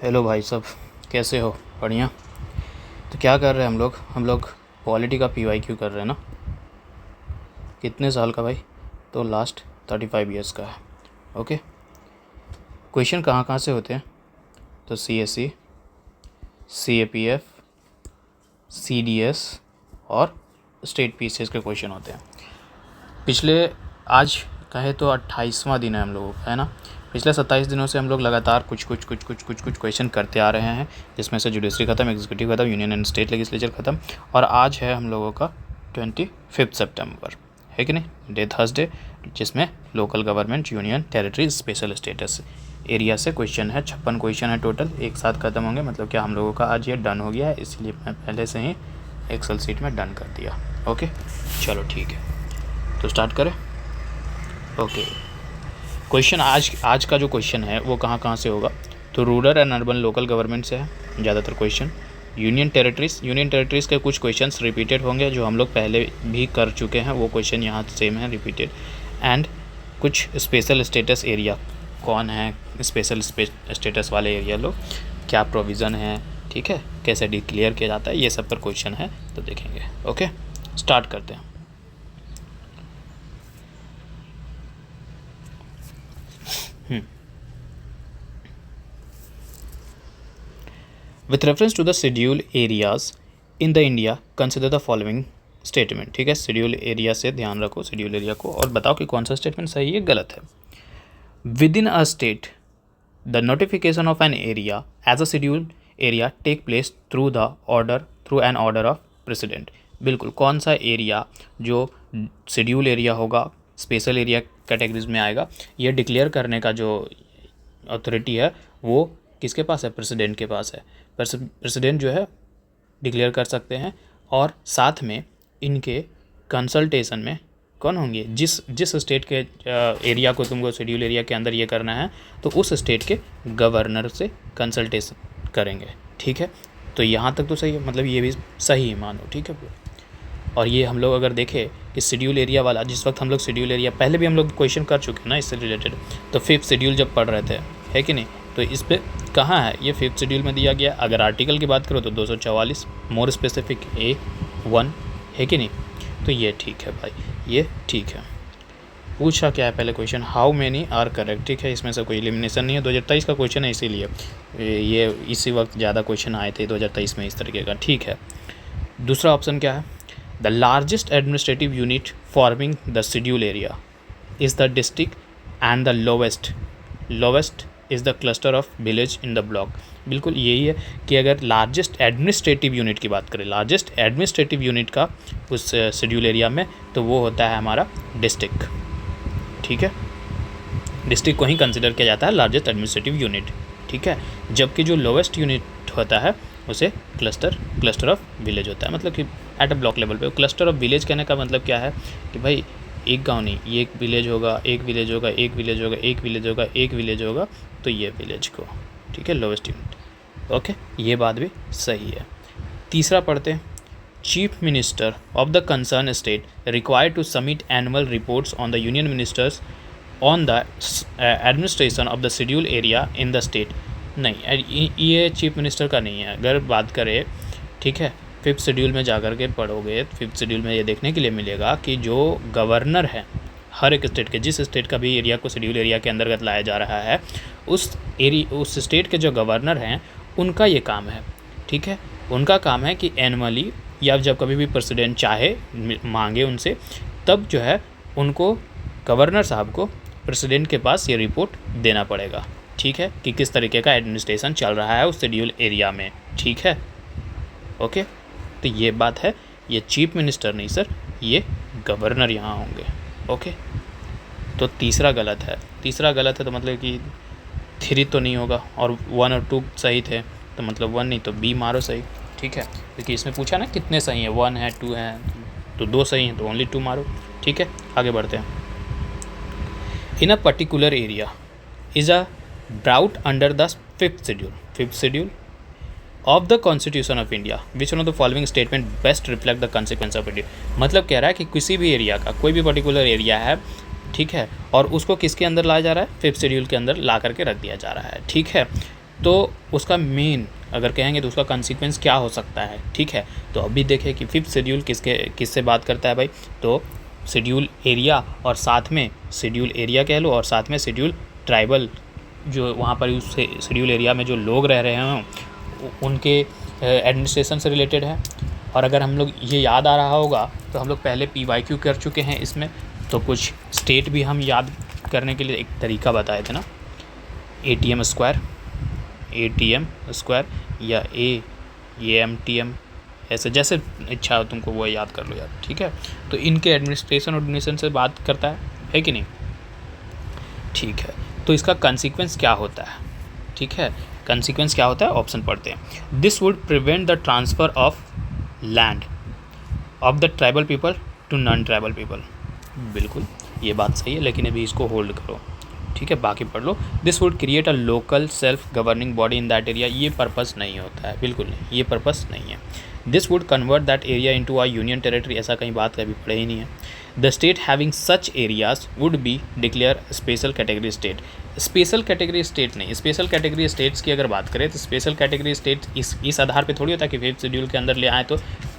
Hello भाई सब, कैसे हो? बढ़िया। तो क्या कर रहे हैं हम लोग पॉलिटी का PYQ कर रहे हैं ना। कितने साल का भाई? तो लास्ट 35 ईयर्स का है। ओके। क्वेश्चन कहाँ कहाँ से होते हैं? तो CSE, CAPF, CDS और स्टेट PCS के क्वेश्चन होते हैं। पिछले आज कहे तो 28वां दिन है हम लोगों का, है ना। पिछले 27 दिनों से हम लोग लगातार कुछ क्वेश्चन करते आ रहे हैं, जिसमें से जुडिशरी ख़त्म, एग्जीक्यूटिव ख़त्म, यूनियन एंड स्टेट लेजिस्लेचर ख़त्म, और आज है हम लोगों का 25 सितंबर, है कि नहीं, डे थर्सडे, जिसमें local government, union territory, special status area से क्वेश्चन है। 56 क्वेश्चन है टोटल, एक साथ ख़त्म होंगे। मतलब क्या हम लोगों का आज ये डन हो गया है, इसलिए मैं पहले से ही एक्सेल सीट में डन कर दिया। ओके, चलो ठीक है, तो स्टार्ट करें। ओके, क्वेश्चन आज का जो क्वेश्चन है वो कहाँ से होगा? तो rural and urban local government से है ज़्यादातर क्वेश्चन। यूनियन टेरिटरीज़ के कुछ क्वेश्चंस रिपीटेड होंगे, जो हम लोग पहले भी कर चुके हैं, वो क्वेश्चन यहाँ सेम है, रिपीटेड। एंड कुछ स्पेशल स्टेटस एरिया, कौन है स्पेशल स्टेटस वाले एरिया लोग, क्या प्रोविज़न है, ठीक है, कैसे डिक्लेयर किया जाता है, ये सब पर क्वेश्चन है, तो देखेंगे। ओके, स्टार्ट करते हैं। With reference to the schedule areas in the India consider the following statement. ठीक है, शेड्यूल एरिया से ध्यान रखो, शेड्यूल एरिया को, और बताओ कि कौन सा स्टेटमेंट सही है, गलत है। Within a state the notification of an area as a schedule area take place through an order of president. बिल्कुल, कौन सा एरिया जो शेड्यूल एरिया होगा, स्पेशल एरिया कैटेगरीज में आएगा, ये डिक्लेयर करने का जो अथॉरिटी है वो किसके पास है? प्रेसिडेंट के पास है। प्रेसिडेंट जो है डिक्लेयर कर सकते हैं, और साथ में इनके कंसल्टेशन में कौन होंगे? जिस स्टेट के एरिया को तुमको शेड्यूल एरिया के अंदर ये करना है, तो उस स्टेट के गवर्नर से कंसल्टेशन करेंगे। ठीक है, तो यहाँ तक तो सही है, मतलब ये भी सही है मानो, ठीक है। और ये हम लोग अगर देखें कि शेड्यूल एरिया वाला, जिस वक्त हम लोग शेड्यूल एरिया पहले भी हम लोग क्वेश्चन कर चुके हैं ना इससे रिलेटेड, तो 5th शेड्यूल जब पढ़ रहे थे, है कि नहीं, तो इस पर कहाँ है ये 5th शेड्यूल में दिया गया। अगर आर्टिकल की बात करो तो 244, मोर स्पेसिफिक A1, है कि नहीं, तो ये ठीक है भाई, ये ठीक है। पूछा क्या है पहले question? How many are correct. ठीक है, इसमें से कोई एलिमिनेशन नहीं है, 2023 का क्वेश्चन है, इसीलिए ये इसी वक्त ज़्यादा क्वेश्चन आए थे 2023 में इस तरीके का। ठीक है, दूसरा ऑप्शन क्या है? The largest administrative unit forming the schedule area is the district and the lowest is the cluster of village in the block. बिल्कुल यही है कि अगर लार्जेस्ट एडमिनिस्ट्रेटिव यूनिट की बात करें, लार्जेस्ट एडमिनिस्ट्रेटिव यूनिट का उस शेड्यूल एरिया में, तो वो होता है हमारा डिस्ट्रिक्ट। ठीक है, डिस्ट्रिक्ट को ही कंसिडर किया जाता है लार्जेस्ट एडमिनिस्ट्रेटिव यूनिट। ठीक है, जबकि जो लोवेस्ट यूनिट होता है उसे क्लस्टर ऑफ विलेज होता है, मतलब कि एट अ ब्लॉक लेवल पे। क्लस्टर ऑफ विलेज कहने का मतलब क्या है कि भाई एक गांव नहीं, ये एक विलेज होगा, एक विलेज होगा, एक विलेज होगा, एक विलेज होगा, एक विलेज होगा, तो ये विलेज को, ठीक है, लोवेस्ट यूनिट। ओके, ये बात भी सही है। तीसरा पढ़ते हैं। Chief minister of the concern state required to submit annual reports on the union ministers on the administration of the schedule area in the state. नहीं, ये चीफ मिनिस्टर का नहीं है। अगर बात करें, ठीक है, 5th शेड्यूल में जाकर के पढ़ोगे, 5th शेड्यूल में ये देखने के लिए मिलेगा कि जो गवर्नर है हर एक स्टेट के, जिस स्टेट का भी एरिया को शेड्यूल एरिया के अंतर्गत लाया जा रहा है, उस स्टेट के जो गवर्नर हैं उनका ये काम है। ठीक है, उनका काम है कि एनुअली या जब कभी भी प्रेसिडेंट चाहे मांगे उनसे, तब जो है उनको गवर्नर साहब को प्रेसिडेंट के पास ये रिपोर्ट देना पड़ेगा। ठीक है, कि किस तरीके का एडमिनिस्ट्रेशन चल रहा है उस शेड्यूल एरिया में। ठीक है, ओके, तो ये बात है, ये चीफ मिनिस्टर नहीं सर, ये गवर्नर यहाँ होंगे। ओके, तो तीसरा गलत है। तीसरा गलत है तो मतलब कि 3 तो नहीं होगा, और 1 और 2 सही थे, तो मतलब 1 नहीं तो B मारो सही। ठीक है, क्योंकि इसमें पूछा ना कितने सही हैं, 1 है, 2 है, तो 2 सही हैं, तो ओनली 2 मारो। ठीक है, आगे बढ़ते हैं। In a particular area is a brought under the 5th schedule of the Constitution of India, which one of the following statement best reflect the consequence of it। मतलब कह रहा है कि किसी भी एरिया का, कोई भी पर्टिकुलर एरिया है, ठीक है, और उसको किसके अंदर लाया जा रहा है? 5th शेड्यूल के अंदर ला करके रख दिया जा रहा है। ठीक है, तो उसका मेन अगर कहेंगे तो उसका कॉन्सिक्वेंस क्या हो सकता है, ठीक है। तो अभी देखें कि फिफ्थ शेड्यूल किससे बात करता है भाई, तो शेड्यूल एरिया और साथ में शेड्यूल एरिया कह लो और साथ में शेड्यूल ट्राइबल, जो वहाँ पर उस शेड्यूल एरिया में जो लोग रह रहे हैं उनके एडमिनिस्ट्रेशन से रिलेटेड है। और अगर हम लोग ये याद आ रहा होगा तो हम लोग पहले PYQ कर चुके हैं इसमें, तो कुछ स्टेट भी हम याद करने के लिए एक तरीका बताए थे ना, ATM स्क्वायर या AMTM, ऐसे जैसे इच्छा हो तुमको वो याद कर लो यार, ठीक है। तो इनके एडमिनिस्ट्रेशन से बात करता है कि नहीं, ठीक है। तो इसका कंसिक्वेंस क्या होता है, ठीक है, कंसिक्वेंस क्या होता है, ऑप्शन पढ़ते हैं। This would prevent the transfer of land of the tribal people to non tribal people, बिल्कुल ये बात सही है, लेकिन अभी इसको होल्ड करो, ठीक है, बाकी पढ़ लो। This would create a local self governing body in that area, ये पर्पस नहीं होता है, बिल्कुल नहीं, ये पर्पस नहीं है। This would convert that area into a union territory, ऐसा कहीं बात कभी पढ़े ही नहीं है। The state having such areas would be declare special category state, special category state नहीं, स्पेशल कैटेगरी स्टेट्स की अगर बात करें तो स्पेशल कैटेगरी स्टेट इस आधार पे थोड़ी होता है कि फिफ्थ शेड्यूल के अंदर ले आए। तो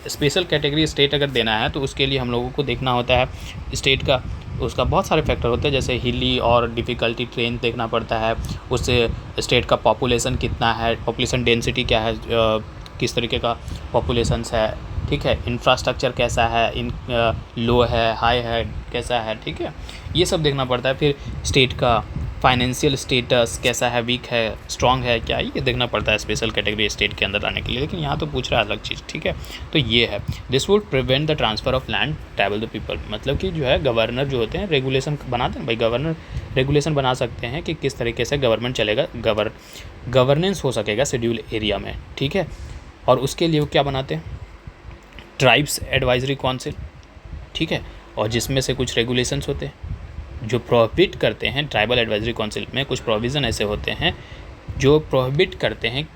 स्पेशल कैटेगरी स्टेट अगर देना है तो उसके लिए हम लोगों को देखना होता है स्टेट का, उसका बहुत सारे फैक्टर होते हैं, जैसे हिली और डिफ़िकल्टी ट्रेन देखना पड़ता है, उससे स्टेट का पॉपुलेशन कितना है, पॉपुलेशन डेंसिटी क्या है, किस तरीके का पॉपुलेशंस है, ठीक है, इंफ्रास्ट्रक्चर कैसा है, इन लो है हाई है कैसा है, ठीक है, ये सब देखना पड़ता है। फिर स्टेट का फाइनेंशियल स्टेटस कैसा है, वीक है स्ट्रॉन्ग है क्या, ये देखना पड़ता है स्पेशल कैटेगरी स्टेट के अंदर आने के लिए, लेकिन यहाँ तो पूछ रहा है अलग चीज़, ठीक है। तो ये है this would prevent the transfer of land tribal the people, मतलब कि जो है गवर्नर जो होते हैं रेगुलेशन बनाते हैं भाई, गवर्नर रेगुलेशन बना सकते हैं कि किस तरीके से गवर्नमेंट चलेगा, गवर्नेंस हो सकेगा शेड्यूल एरिया में, ठीक है। और उसके लिए वो क्या बनाते हैं, ट्राइब्स एडवाइजरी काउंसिल, ठीक है, और जिसमें से कुछ रेगुलेशंस होते हैं जो प्रोहिबिट करते हैं। ट्राइबल एडवाइजरी काउंसिल में कुछ प्रोविज़न ऐसे होते हैं जो प्रोहिबिट करते हैं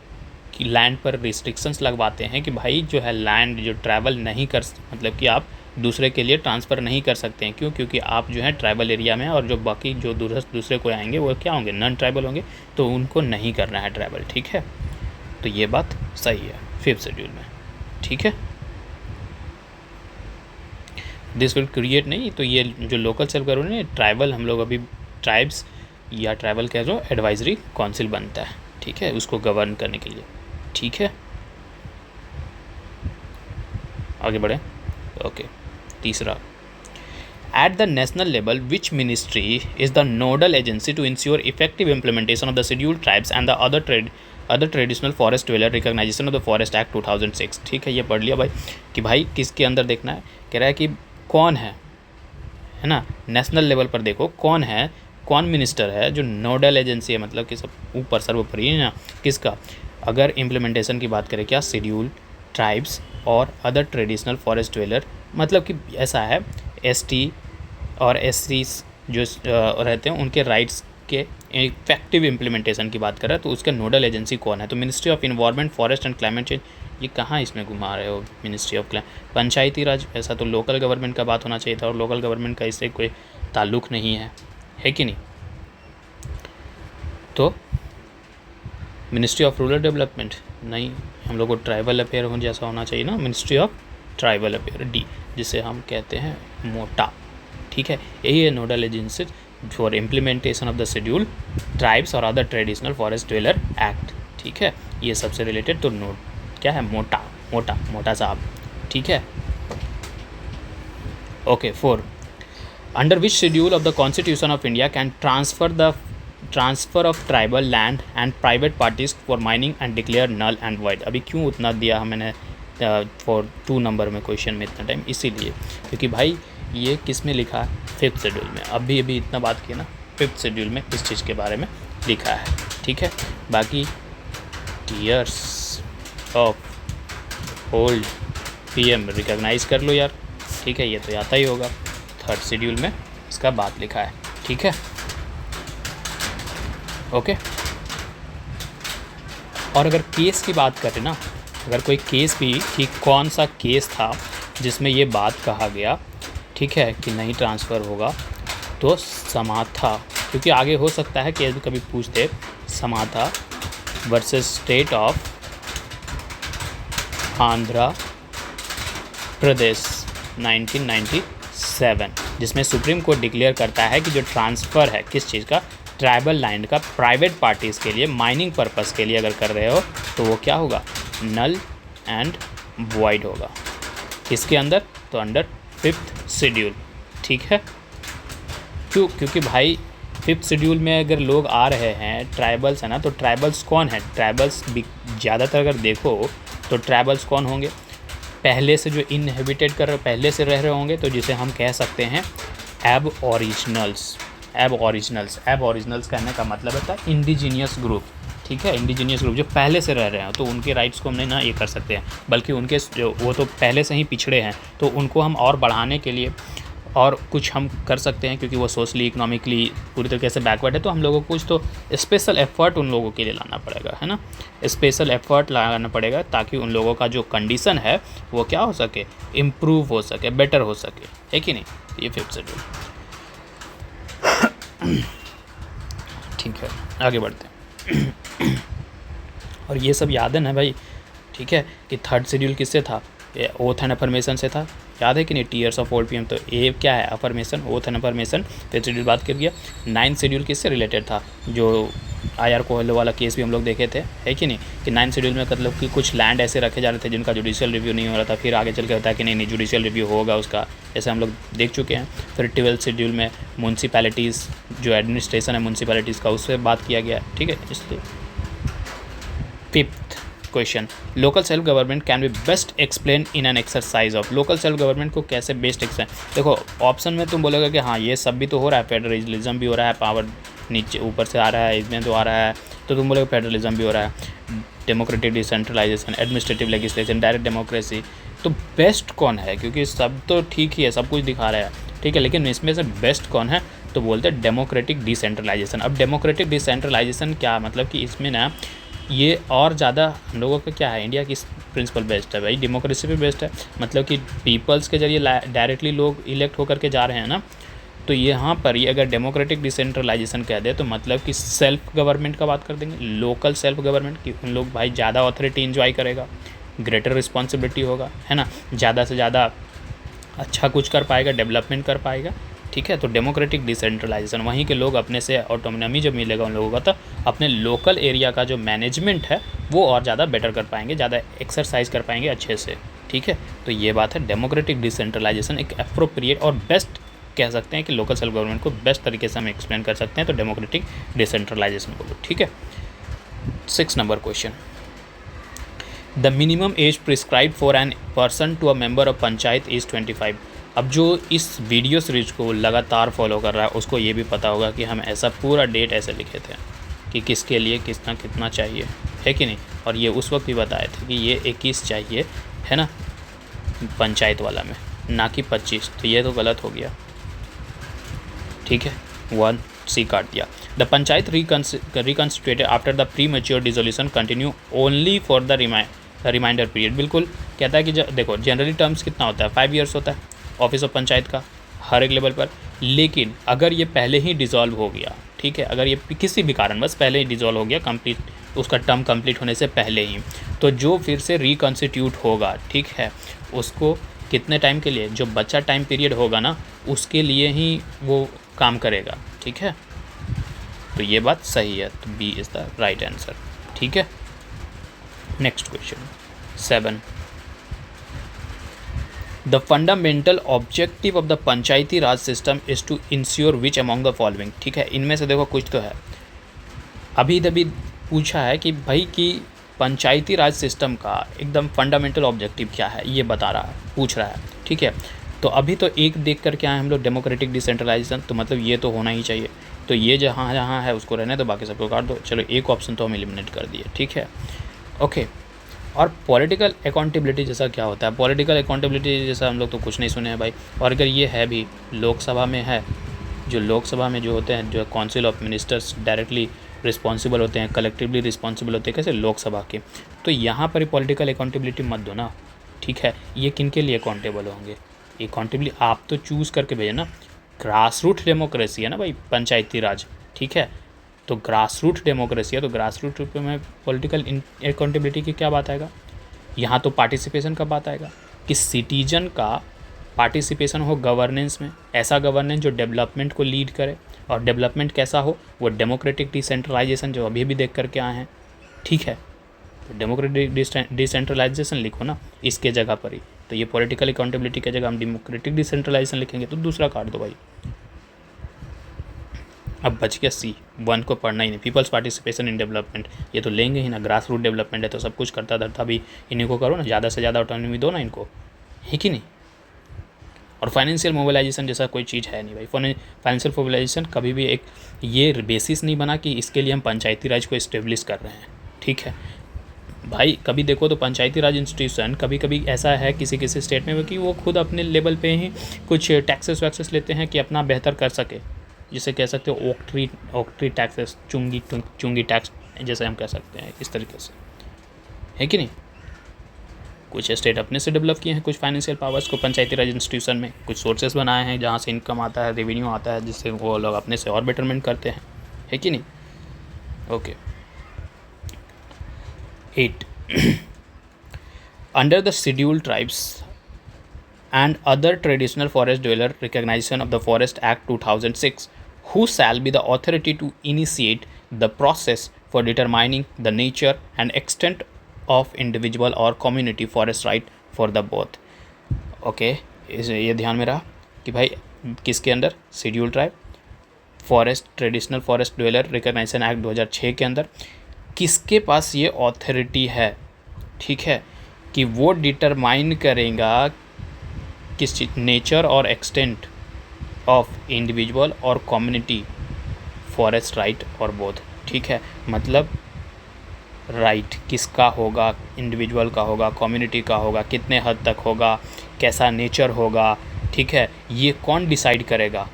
कि लैंड पर रिस्ट्रिक्शंस लगवाते हैं कि भाई जो है लैंड जो ट्रैवल नहीं कर, मतलब कि आप दूसरे के लिए ट्रांसफ़र नहीं कर सकते हैं, क्यों, क्योंकि आप जो है ट्राइबल एरिया में, और जो बाकी जो दूसरे को आएंगे वो क्या होंगे, नॉन ट्राइबल होंगे, तो उनको नहीं करना है ट्रैवल, ठीक है। तो ये बात सही है फिफ्थ शेड्यूल में, ठीक है। दिस विल क्रिएट नहीं, तो ये जो लोकल सेल्फ गवर्नमेंट ट्राइबल, हम लोग अभी ट्राइब्स या ट्राइबल कह लो एडवाइजरी काउंसिल बनता है, ठीक है, उसको गवर्न करने के लिए, ठीक है। आगे बढ़े, ओके। तीसरा, at the national level which ministry is the nodal agency to ensure effective implementation of the scheduled tribes and the other traditional forest dweller recognization of the forest act 2006, ठीक है। ये पढ़ लिया भाई कि भाई किसके अंदर देखना है, कह रहा है कि कौन है ना, नेशनल लेवल पर देखो कौन है, कौन मिनिस्टर है जो नोडल एजेंसी है, मतलब कि सब ऊपर सर्वोपरि है ना, किसका, अगर इम्प्लीमेंटेशन की बात करें क्या, शेड्यूल ट्राइब्स और अदर ट्रेडिशनल फॉरेस्ट ड्वेलर, मतलब कि ऐसा है ST और SC जो रहते हैं उनके राइट्स के इफेक्टिव इम्प्लीमेंटेशन की बात कर रहा है, तो उसका नोडल एजेंसी कौन है, तो ministry of environment forest and climate change. ये कहाँ इसमें घुमा रहे हो, मिनिस्ट्री ऑफ पंचायती राज, ऐसा तो लोकल गवर्नमेंट का बात होना चाहिए था, और लोकल गवर्नमेंट का इससे कोई ताल्लुक़ नहीं है कि नहीं। तो मिनिस्ट्री ऑफ रूरल डेवलपमेंट नहीं, हम लोग को ट्राइबल अफेयर हो जैसा होना चाहिए ना, ministry of tribal affair D, जिसे हम कहते हैं मोटा, ठीक है। यही है nodal agency for implementation of the schedule tribes और other traditional forest dweller act, ठीक है। ये सबसे रिलेटेड तो नोट क्या है, मोटा साहब, ठीक है, okay. 4, under which schedule of the constitution of India can transfer of tribal land and private parties for mining and declare null and void. अभी क्यों उतना दिया मैंने फॉर 2 नंबर में क्वेश्चन में इतना टाइम, इसीलिए क्योंकि भाई ये किस में लिखा है, फिफ्थ शेड्यूल में, अभी इतना बात की ना, फिफ्थ शेड्यूल में इस चीज़ के बारे में लिखा है, ठीक है। बाकी tiers of old PM recognize कर लो यार, ठीक है, ये तो आता ही होगा, थर्ड शेड्यूल में इसका बात लिखा है, ठीक है, ओके। और अगर केस की बात करें ना, अगर कोई केस भी कि कौन सा केस था जिसमें ये बात कहा गया, ठीक है, कि नहीं ट्रांसफ़र होगा, तो समाथा, क्योंकि आगे हो सकता है कि कभी पूछते समाथा versus state of Andhra Pradesh 1997, जिसमें सुप्रीम कोर्ट डिक्लेयर करता है कि जो ट्रांसफ़र है किस चीज़ का, ट्राइबल लैंड का प्राइवेट पार्टीज़ के लिए माइनिंग पर्पस के लिए अगर कर रहे हो तो वो क्या होगा, नल एंड वॉइड होगा। इसके अंदर तो अंडर 5th शेड्यूल, ठीक है। क्योंकि भाई 5th शेड्यूल में अगर लोग आ रहे हैं ट्राइबल्स है ना, तो ट्राइबल्स कौन है, ट्राइबल्स ज़्यादातर अगर देखो तो ट्राइबल्स कौन होंगे, पहले से जो इनहेबिटेड कर पहले से रह रहे होंगे, तो जिसे हम कह सकते हैं एब ओरिजिनल्स। एब ओरिजिनल्स कहने का मतलब होता है इंडिजीनियस ग्रुप, ठीक है। इंडिजीनियस ग्रुप जो पहले से रह रहे हैं, तो उनके राइट्स को हमने ना ये कर सकते हैं, बल्कि उनके जो वो तो पहले से ही पिछड़े हैं, तो उनको हम और बढ़ाने के लिए और कुछ हम कर सकते हैं, क्योंकि वो सोशली इकोनॉमिकली पूरी तरीके से बैकवर्ड है, तो हम लोगों को कुछ तो स्पेशल एफर्ट उन लोगों के लिए लाना पड़ेगा, है ना। स्पेशल एफर्ट लगाना पड़ेगा ताकि उन लोगों का जो कंडीशन है वो क्या हो सके, इम्प्रूव हो सके, बेटर हो सके, है कि नहीं। ये 5th शेड्यूल, ठीक है। आगे बढ़ते हैं और ये सब याद है ना भाई, ठीक है, कि 3rd शेड्यूल किससे था, ओथ एंड अफर्मेशन से था, याद है कि नहीं, टीयर्स ऑफ ओल्ड पीएम। तो ये क्या है, affirmation, oath and affirmation, 5th schedule बात कर गया। 9th शेड्यूल किससे रिलेटेड था, जो IR कोहली वाला केस भी हम लोग देखे थे, है कि नहीं, कि 9th शेड्यूल में मतलब कि कुछ लैंड ऐसे रखे जा रहे थे जिनका जुडिशियल रिव्यू नहीं हो रहा था, फिर आगे चल के होता है कि नहीं जुडिशियल रिव्यू होगा उसका, ऐसे हम लोग देख चुके हैं। फिर 12th शेड्यूल में म्यूनसिपैलिटीज़, जो एडमिनिस्ट्रेशन है म्यूनसिपैलिटीज़ का, उससे बात किया गया, ठीक है। इसलिए 5th question, local self government can be best explain in an exercise of. Local self government को कैसे बेस्ट एक्सप्लेन, देखो ऑप्शन में तुम बोलोगे कि हाँ ये सब भी तो हो रहा है, फेडरलिज्म भी हो रहा है, पावर नीचे ऊपर से आ रहा है, इसमें तो आ रहा है, तो तुम बोलोगे फेडरलिज्म भी हो रहा है, democratic decentralization, administrative legislation, direct democracy, तो बेस्ट कौन है, क्योंकि सब तो ठीक ही है, सब कुछ दिखा रहा है, ठीक है, लेकिन इसमें से बेस्ट कौन है, तो बोलते हैं डेमोक्रेटिक डिसेंट्रलाइजेशन। अब डेमोक्रेटिक डिसेंट्रलाइजेशन क्या मतलब कि इसमें ना ये और ज़्यादा हम लोगों का क्या है, इंडिया की प्रिंसिपल बेस्ड है भाई, डेमोक्रेसी पे बेस्ड है, मतलब कि पीपल्स के जरिए डायरेक्टली लोग इलेक्ट होकर के जा रहे हैं ना। तो यहाँ पर ये अगर डेमोक्रेटिक डिसेंट्रलाइजेशन कह दे तो मतलब कि सेल्फ गवर्नमेंट का बात कर देंगे, लोकल सेल्फ गवर्नमेंट की, उन लोग भाई ज़्यादा ऑथोरिटी इन्जॉय करेगा, ग्रेटर रिस्पॉन्सिबिलिटी होगा, है ना, ज़्यादा से ज़्यादा अच्छा कुछ कर पाएगा, डेवलपमेंट कर पाएगा, ठीक है। तो डेमोक्रेटिक डिसेंट्रलाइजेशन, वहीं के लोग अपने से ऑटोनॉमी जब मिलेगा उन लोगों का, तो अपने लोकल एरिया का जो मैनेजमेंट है वो और ज़्यादा बेटर कर पाएंगे, ज़्यादा एक्सरसाइज कर पाएंगे अच्छे से, ठीक है। तो ये बात है, डेमोक्रेटिक डिसेंट्रलाइजेशन एक अप्रोप्रिएट और बेस्ट कह सकते हैं कि लोकल सेल्फ गवर्नमेंट को बेस्ट तरीके से हम एक्सप्लेन कर सकते हैं, तो डेमोक्रेटिक डिसेंट्रलाइजेशन बोलो, ठीक है। 6 number question, the minimum age prescribe for an person to a member of panchayat is 25। अब जो इस वीडियो सीरीज को लगातार फॉलो कर रहा है उसको ये भी पता होगा कि हम ऐसा पूरा डेट ऐसे लिखे थे कि किसके लिए कितना कितना चाहिए, है कि नहीं, और ये उस वक्त भी बताए थे कि ये 21 चाहिए, है ना, पंचायत वाला में, ना कि 25, तो ये तो गलत हो गया, ठीक है, 1C काट दिया। The panchayat reconstituted after the premature dissolution continue only for the reminder period. बिल्कुल कहता है कि देखो जनरली टर्म्स कितना होता है, 5 ईयर्स होता है ऑफिस ऑफ पंचायत का हर एक लेवल पर, लेकिन अगर ये पहले ही डिसॉल्व हो गया, ठीक है, अगर ये किसी भी कारण बस पहले ही डिसॉल्व हो गया, कंप्लीट उसका टर्म कंप्लीट होने से पहले ही, तो जो फिर से रिकॉन्स्टिट्यूट होगा, ठीक है, उसको कितने टाइम के लिए, जो बचा टाइम पीरियड होगा ना उसके लिए ही वो काम करेगा, ठीक है। तो ये बात सही है, तो B is the right answer, ठीक है। Next question 7, the fundamental objective of the panchayati raj system is to ensure which among the following, ठीक है। इनमें से देखो कुछ तो है, अभी तभी पूछा है कि भाई कि पंचायती राज सिस्टम का एकदम फंडामेंटल ऑब्जेक्टिव क्या है, ये बता रहा है, पूछ रहा है, ठीक है। तो अभी तो एक देख कर क्या है हम लोग, डेमोक्रेटिक डिसेंट्रलाइजेशन, तो मतलब ये तो होना ही चाहिए, तो ये जहाँ जहाँ है उसको रहने दो, बाकी सबको काट दो, चलो एक ऑप्शन तो हम एलिमिनेट कर दिए, ठीक है, ओके। और पॉलिटिकल अकाउंटेबिलिटी जैसा क्या होता है, पॉलिटिकल अकाउंटेबिलिटी जैसा हम लोग तो कुछ नहीं सुने हैं भाई, और अगर ये है भी लोकसभा में है, जो लोकसभा में जो होते हैं, जो council of ministers directly responsible होते हैं, कलेक्टिवली रिस्पॉन्सिबल होते हैं, कैसे लोकसभा के, तो यहाँ पर पॉलिटिकल अकाउंटेबिलिटी मत दो ना, ठीक है। ये किन के लिए अकाउंटेबल होंगे, अकाउंटेबली आप तो चूज़ करके भेजना, ग्रास रूट डेमोक्रेसी है ना भाई पंचायती राज, ठीक है, तो ग्रास रूट डेमोक्रेसी है, तो ग्रास रूट में पॉलिटिकल अकाउंटेबिलिटी की क्या बात आएगा। यहाँ तो पार्टिसिपेशन का बात आएगा कि सिटीजन का पार्टिसिपेशन हो गवर्नेंस में, ऐसा गवर्नेंस जो डेवलपमेंट को लीड करे, और डेवलपमेंट कैसा हो, वो डेमोक्रेटिक डिसेंट्रलाइजेशन जो अभी भी देख करके आए हैं, ठीक है। तो डेमोक्रेटिक डिसेंट्रलाइजेशन लिखो ना इसके जगह पर ही, तो ये पॉलिटिकल अकाउंटेबिलिटी की जगह हम डेमोक्रेटिक डिसेंट्रलाइजेशन लिखेंगे तो दूसरा काट दो भाई। अब बच गया सी, 1 को पढ़ना ही नहीं, पीपल्स पार्टिसिपेशन इन डेवलपमेंट, ये तो लेंगे ही ना, ग्रास रूट डेवलपमेंट है तो सब कुछ करता धरता भी इन्हीं को करो ना, ज़्यादा से ज़्यादा ऑटोनॉमी दो ना इनको, है कि नहीं। और फाइनेंशियल मोबिलाइजेशन जैसा कोई चीज़ है नहीं भाई, फाइनेंशियल मोबिलाइजेशन कभी भी एक ये बेसिस नहीं बना कि इसके लिए हम पंचायती राज को इस्टेब्लिश कर रहे हैं, ठीक है भाई। कभी देखो तो पंचायती राज इंस्टीट्यूशन कभी कभी ऐसा है किसी किसी स्टेट में कि वो खुद अपने लेवल पे ही कुछ टैक्सेस वैक्सेस लेते हैं कि अपना बेहतर कर सके, जिसे कह सकते हो ओक ट्री टैक्सेस, चुंगी टैक्स जैसे हम कह सकते हैं, इस तरीके से, है कि नहीं। कुछ स्टेट अपने से डेवलप किए हैं कुछ फाइनेंशियल पावर्स को पंचायती राज इंस्टीट्यूशन में, कुछ सोर्सेस बनाए हैं जहाँ से इनकम आता है, रेवेन्यू आता है, जिससे वो लोग अपने से और बेटरमेंट करते हैं, है कि नहीं। Okay 8 under the scheduled tribes and other traditional forest dweller recognition of the Forest Act 2006, who shall be the authority to initiate the process for determining the nature and extent of individual or community forest right for the both. Okay ये ध्यान में रहा कि भाई किसके अंदर, schedule tribe, forest traditional forest dweller recognisation act 2006 के अंदर किसके पास ये ऑथोरिटी है, ठीक है, कि वो डिटरमाइन करेगा किस चीज, नेचर और एक्सटेंट ऑफ इंडिविजुअल और कम्युनिटी फॉरेस्ट राइट और बोथ, ठीक है। मतलब राइट किसका होगा, इंडिविजुअल का होगा, कम्युनिटी का होगा, कितने हद तक होगा, कैसा नेचर होगा, ठीक है, ये कौन डिसाइड करेगा।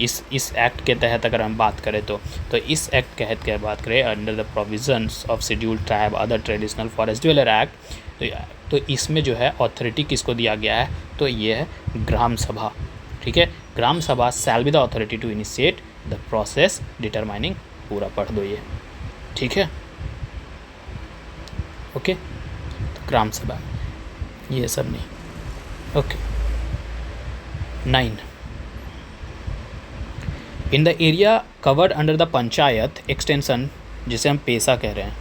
इस एक्ट के तहत अगर हम बात करें तो इस एक्ट के तहत बात करें under the provisions of scheduled tribe other traditional forest dweller act, तो इसमें जो है अथॉरिटी किसको दिया गया है, तो ये है ग्राम सभा, ठीक है। Gram sabha shall be the authority to initiate the process determining, पूरा पढ़ दो ये, ठीक है, ओके। तो ग्राम सभा ये सब नहीं, okay. 9 in the area covered under the panchayat extension, जिसे हम पेशा कह रहे हैं,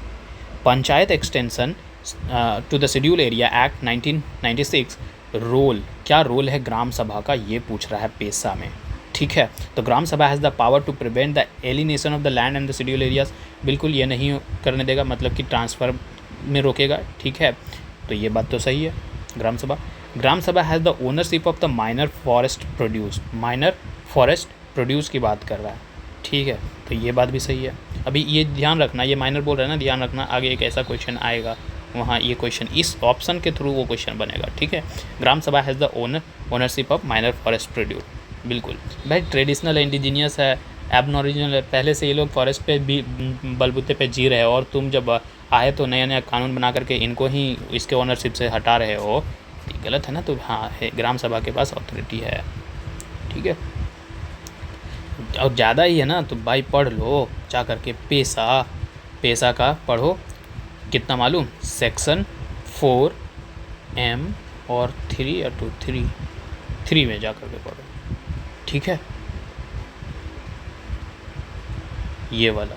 panchayat extension to the schedule area act 1996, role क्या रोल है ग्राम सभा का, ये पूछ रहा है पेशा में, ठीक है। तो gram sabha has the power to prevent the alienation of the land and the schedule areas, बिल्कुल ये नहीं करने देगा, मतलब कि ट्रांसफ़र में रोकेगा, ठीक है। तो ये बात तो सही है। Gram sabha has the ownership of the minor forest produce की बात कर रहा है, ठीक है। तो ये बात भी सही है। अभी ये ध्यान रखना, ये माइनर बोल रहा है ना, ध्यान रखना, आगे एक ऐसा क्वेश्चन आएगा वहाँ ये क्वेश्चन इस ऑप्शन के थ्रू वो क्वेश्चन बनेगा, ठीक है। Gram sabha has the ownership of minor forest produce, बिल्कुल भाई ट्रेडिशनल इंडिजीनियस है, एबनॉरिजिनल है, पहले से ये लोग फॉरेस्ट पे भी बलबूते पे जी रहे हैं, और तुम जब आए तो नया नया कानून बना करके इनको ही इसके ओनरशिप से हटा रहे हो, तो गलत है ना। तो हाँ है, ग्राम सभा के पास अथॉरिटी है, ठीक है। और ज़्यादा ही है ना तो भाई पढ़ लो जा करके, पेशा का पढ़ो, कितना मालूम, सेक्शन 4M और 3 या 3 में जा करके पढ़ो, ठीक है। ये वाला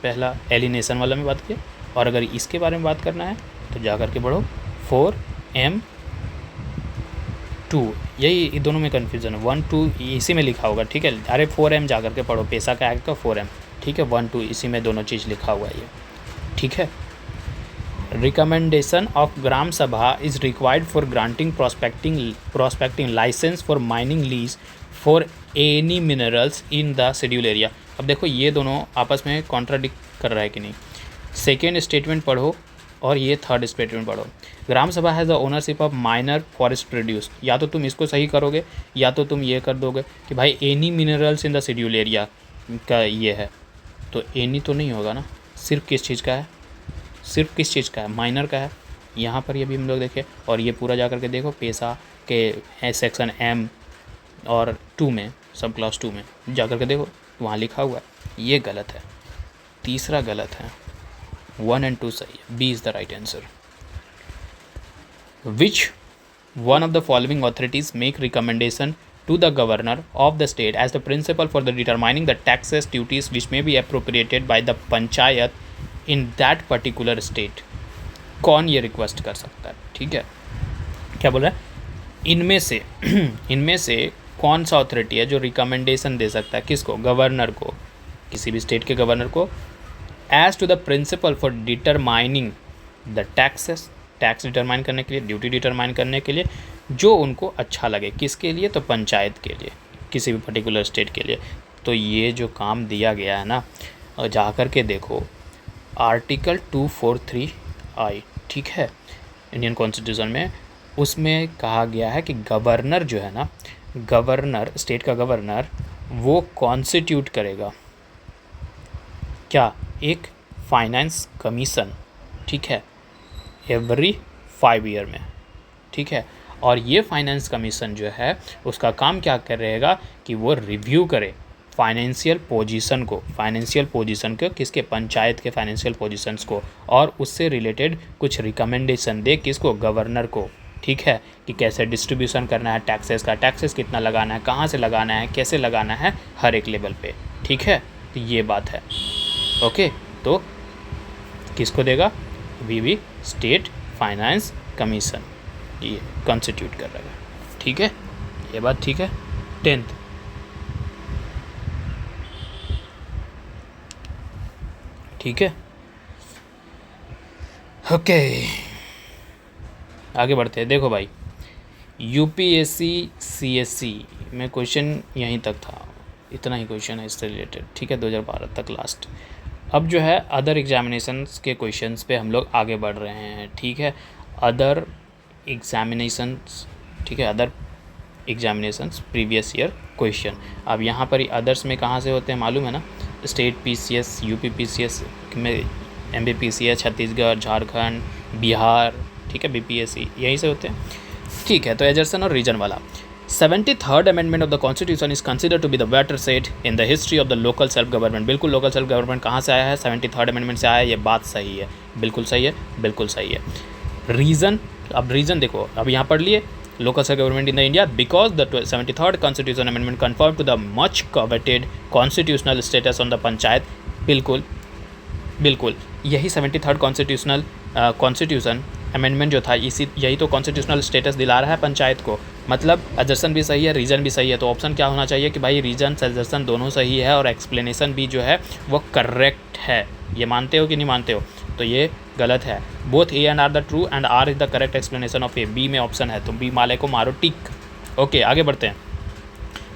पहला एलिनेशन वाला में बात किया, और अगर इसके बारे में बात करना है तो जा करके पढ़ो 4M 2, यही दोनों में कन्फ्यूज़न है, 1 2 इसी में लिखा होगा, ठीक है। अरे 4M जा करके पढ़ो, पेशा का एक्ट का 4M, ठीक है, 1 2 इसी में दोनों चीज़ लिखा हुआ है ये, ठीक है। Recommendation of gram sabha is required for granting prospecting license for mining lease for any minerals in the schedule area. अब देखो ये दोनों आपस में कॉन्ट्राडिक्ट कर रहा है कि नहीं, सेकेंड स्टेटमेंट पढ़ो और ये थर्ड स्टेटमेंट पढ़ो। ग्राम sabha has the ownership of minor forest produce, या तो तुम इसको सही करोगे या तो तुम ये कर दोगे कि भाई any minerals in the schedule area का ये है, तो एनी तो नहीं होगा ना, सिर्फ किस चीज़ का है, माइनर का है। यहाँ पर ये भी हम लोग देखें, और ये पूरा जा कर के देखो पेशा के सेक्शन M और 2 में, सब क्लास 2 में जा कर के देखो, वहाँ लिखा हुआ है, ये गलत है, तीसरा गलत है, 1 and 2 सही है, B is the right answer. Which one of the following authorities make recommendation to the governor of the state as the principal for the determining the taxes duties which may be appropriated by the panchayat in that particular state। कौन ये request कर सकता है? ठीक है, क्या बोल रहा है? इनमें से इनमें से कौन सा अथॉरिटी है जो रिकमेंडेशन दे सकता है? किसको? गवर्नर को, किसी भी स्टेट के गवर्नर को, as to the principal for determining the taxes, tax determine करने के लिए, ड्यूटी डिटरमाइन करने के लिए, जो उनको अच्छा लगे। किसके लिए? तो पंचायत के लिए, किसी भी पर्टिकुलर स्टेट के लिए। तो ये जो काम दिया गया है ना, जा कर के देखो आर्टिकल 243I, ठीक है, इंडियन कॉन्स्टिट्यूशन में, उसमें कहा गया है कि गवर्नर जो है ना, गवर्नर, स्टेट का गवर्नर, वो कॉन्स्टिट्यूट करेगा क्या? एक फाइनेंस कमीशन, ठीक है, एवरी 5 ईयर में, ठीक है। और ये फाइनेंस कमीशन जो है उसका काम क्या कर रहेगा कि वो रिव्यू करे फाइनेंशियल पोजीशन को, किसके? पंचायत के फाइनेंशियल पोजीशंस को, और उससे रिलेटेड कुछ रिकमेंडेशन दे किसको? गवर्नर को, ठीक है, कि कैसे डिस्ट्रीब्यूशन करना है टैक्सेस का, टैक्सेस कितना लगाना है, कहाँ से लगाना है, कैसे लगाना है, हर एक लेवल पे, ठीक है। तो ये बात है, ओके। तो किसको देगा? भी स्टेट फाइनेंस कमीशन ये कॉन्स्टिट्यूट कर रहा है, ठीक है, ये बात ठीक है। 10th, ठीक है, ओके, आगे बढ़ते हैं। देखो भाई, यूपीएससी सीएससी में क्वेश्चन यहीं तक था, इतना ही क्वेश्चन है इससे रिलेटेड, ठीक है, 2012 तक लास्ट। अब जो है अदर एग्जामिनेशंस के क्वेश्चंस पे हम लोग आगे बढ़ रहे हैं, ठीक है। अदर एग्जामिनेशंस, ठीक है, other examinations previous year question. अब यहाँ पर अदर्स में कहाँ से होते हैं मालूम है ना? स्टेट पीसीएस, यूपी पीसीएस में, एमपी पीसीएस, छत्तीसगढ़, झारखंड, बिहार, ठीक है, बीपीएससी, यहीं से होते हैं, ठीक है। तो एजर्सन और रीजन वाला 73rd amendment of the constitution is considered to be the better set in the history of the local self government. बिल्कुल, लोकल सेल्फ गवर्नमेंट कहाँ से आया है? 73rd अमेंडमेंट से आया है, ये बात सही है, बिल्कुल सही है, बिल्कुल सही है। रीज़न, अब रीज़न देखो, अब यहाँ पढ़ लिए, local self government in the India because the 73rd constitution amendment confirm to the much coveted constitutional status on the panchayat. बिल्कुल बिल्कुल, यही 73rd कॉन्स्टिट्यूशन अमेंडमेंट जो था, यही तो कॉन्स्टिट्यूशनल स्टेटस दिला रहा है पंचायत को। मतलब एजर्सन भी सही है, रीज़न भी सही है, तो ऑप्शन क्या होना चाहिए कि भाई रीज़न एजर्सन दोनों सही है और एक्सप्लेनेशन भी जो है वो करेक्ट है। ये मानते हो कि नहीं मानते हो? तो ये गलत है। Both A and R the true and R is the correct explanation of A. B में ऑप्शन है, तो बी माले को मारो टिक। ओके, आगे बढ़ते हैं।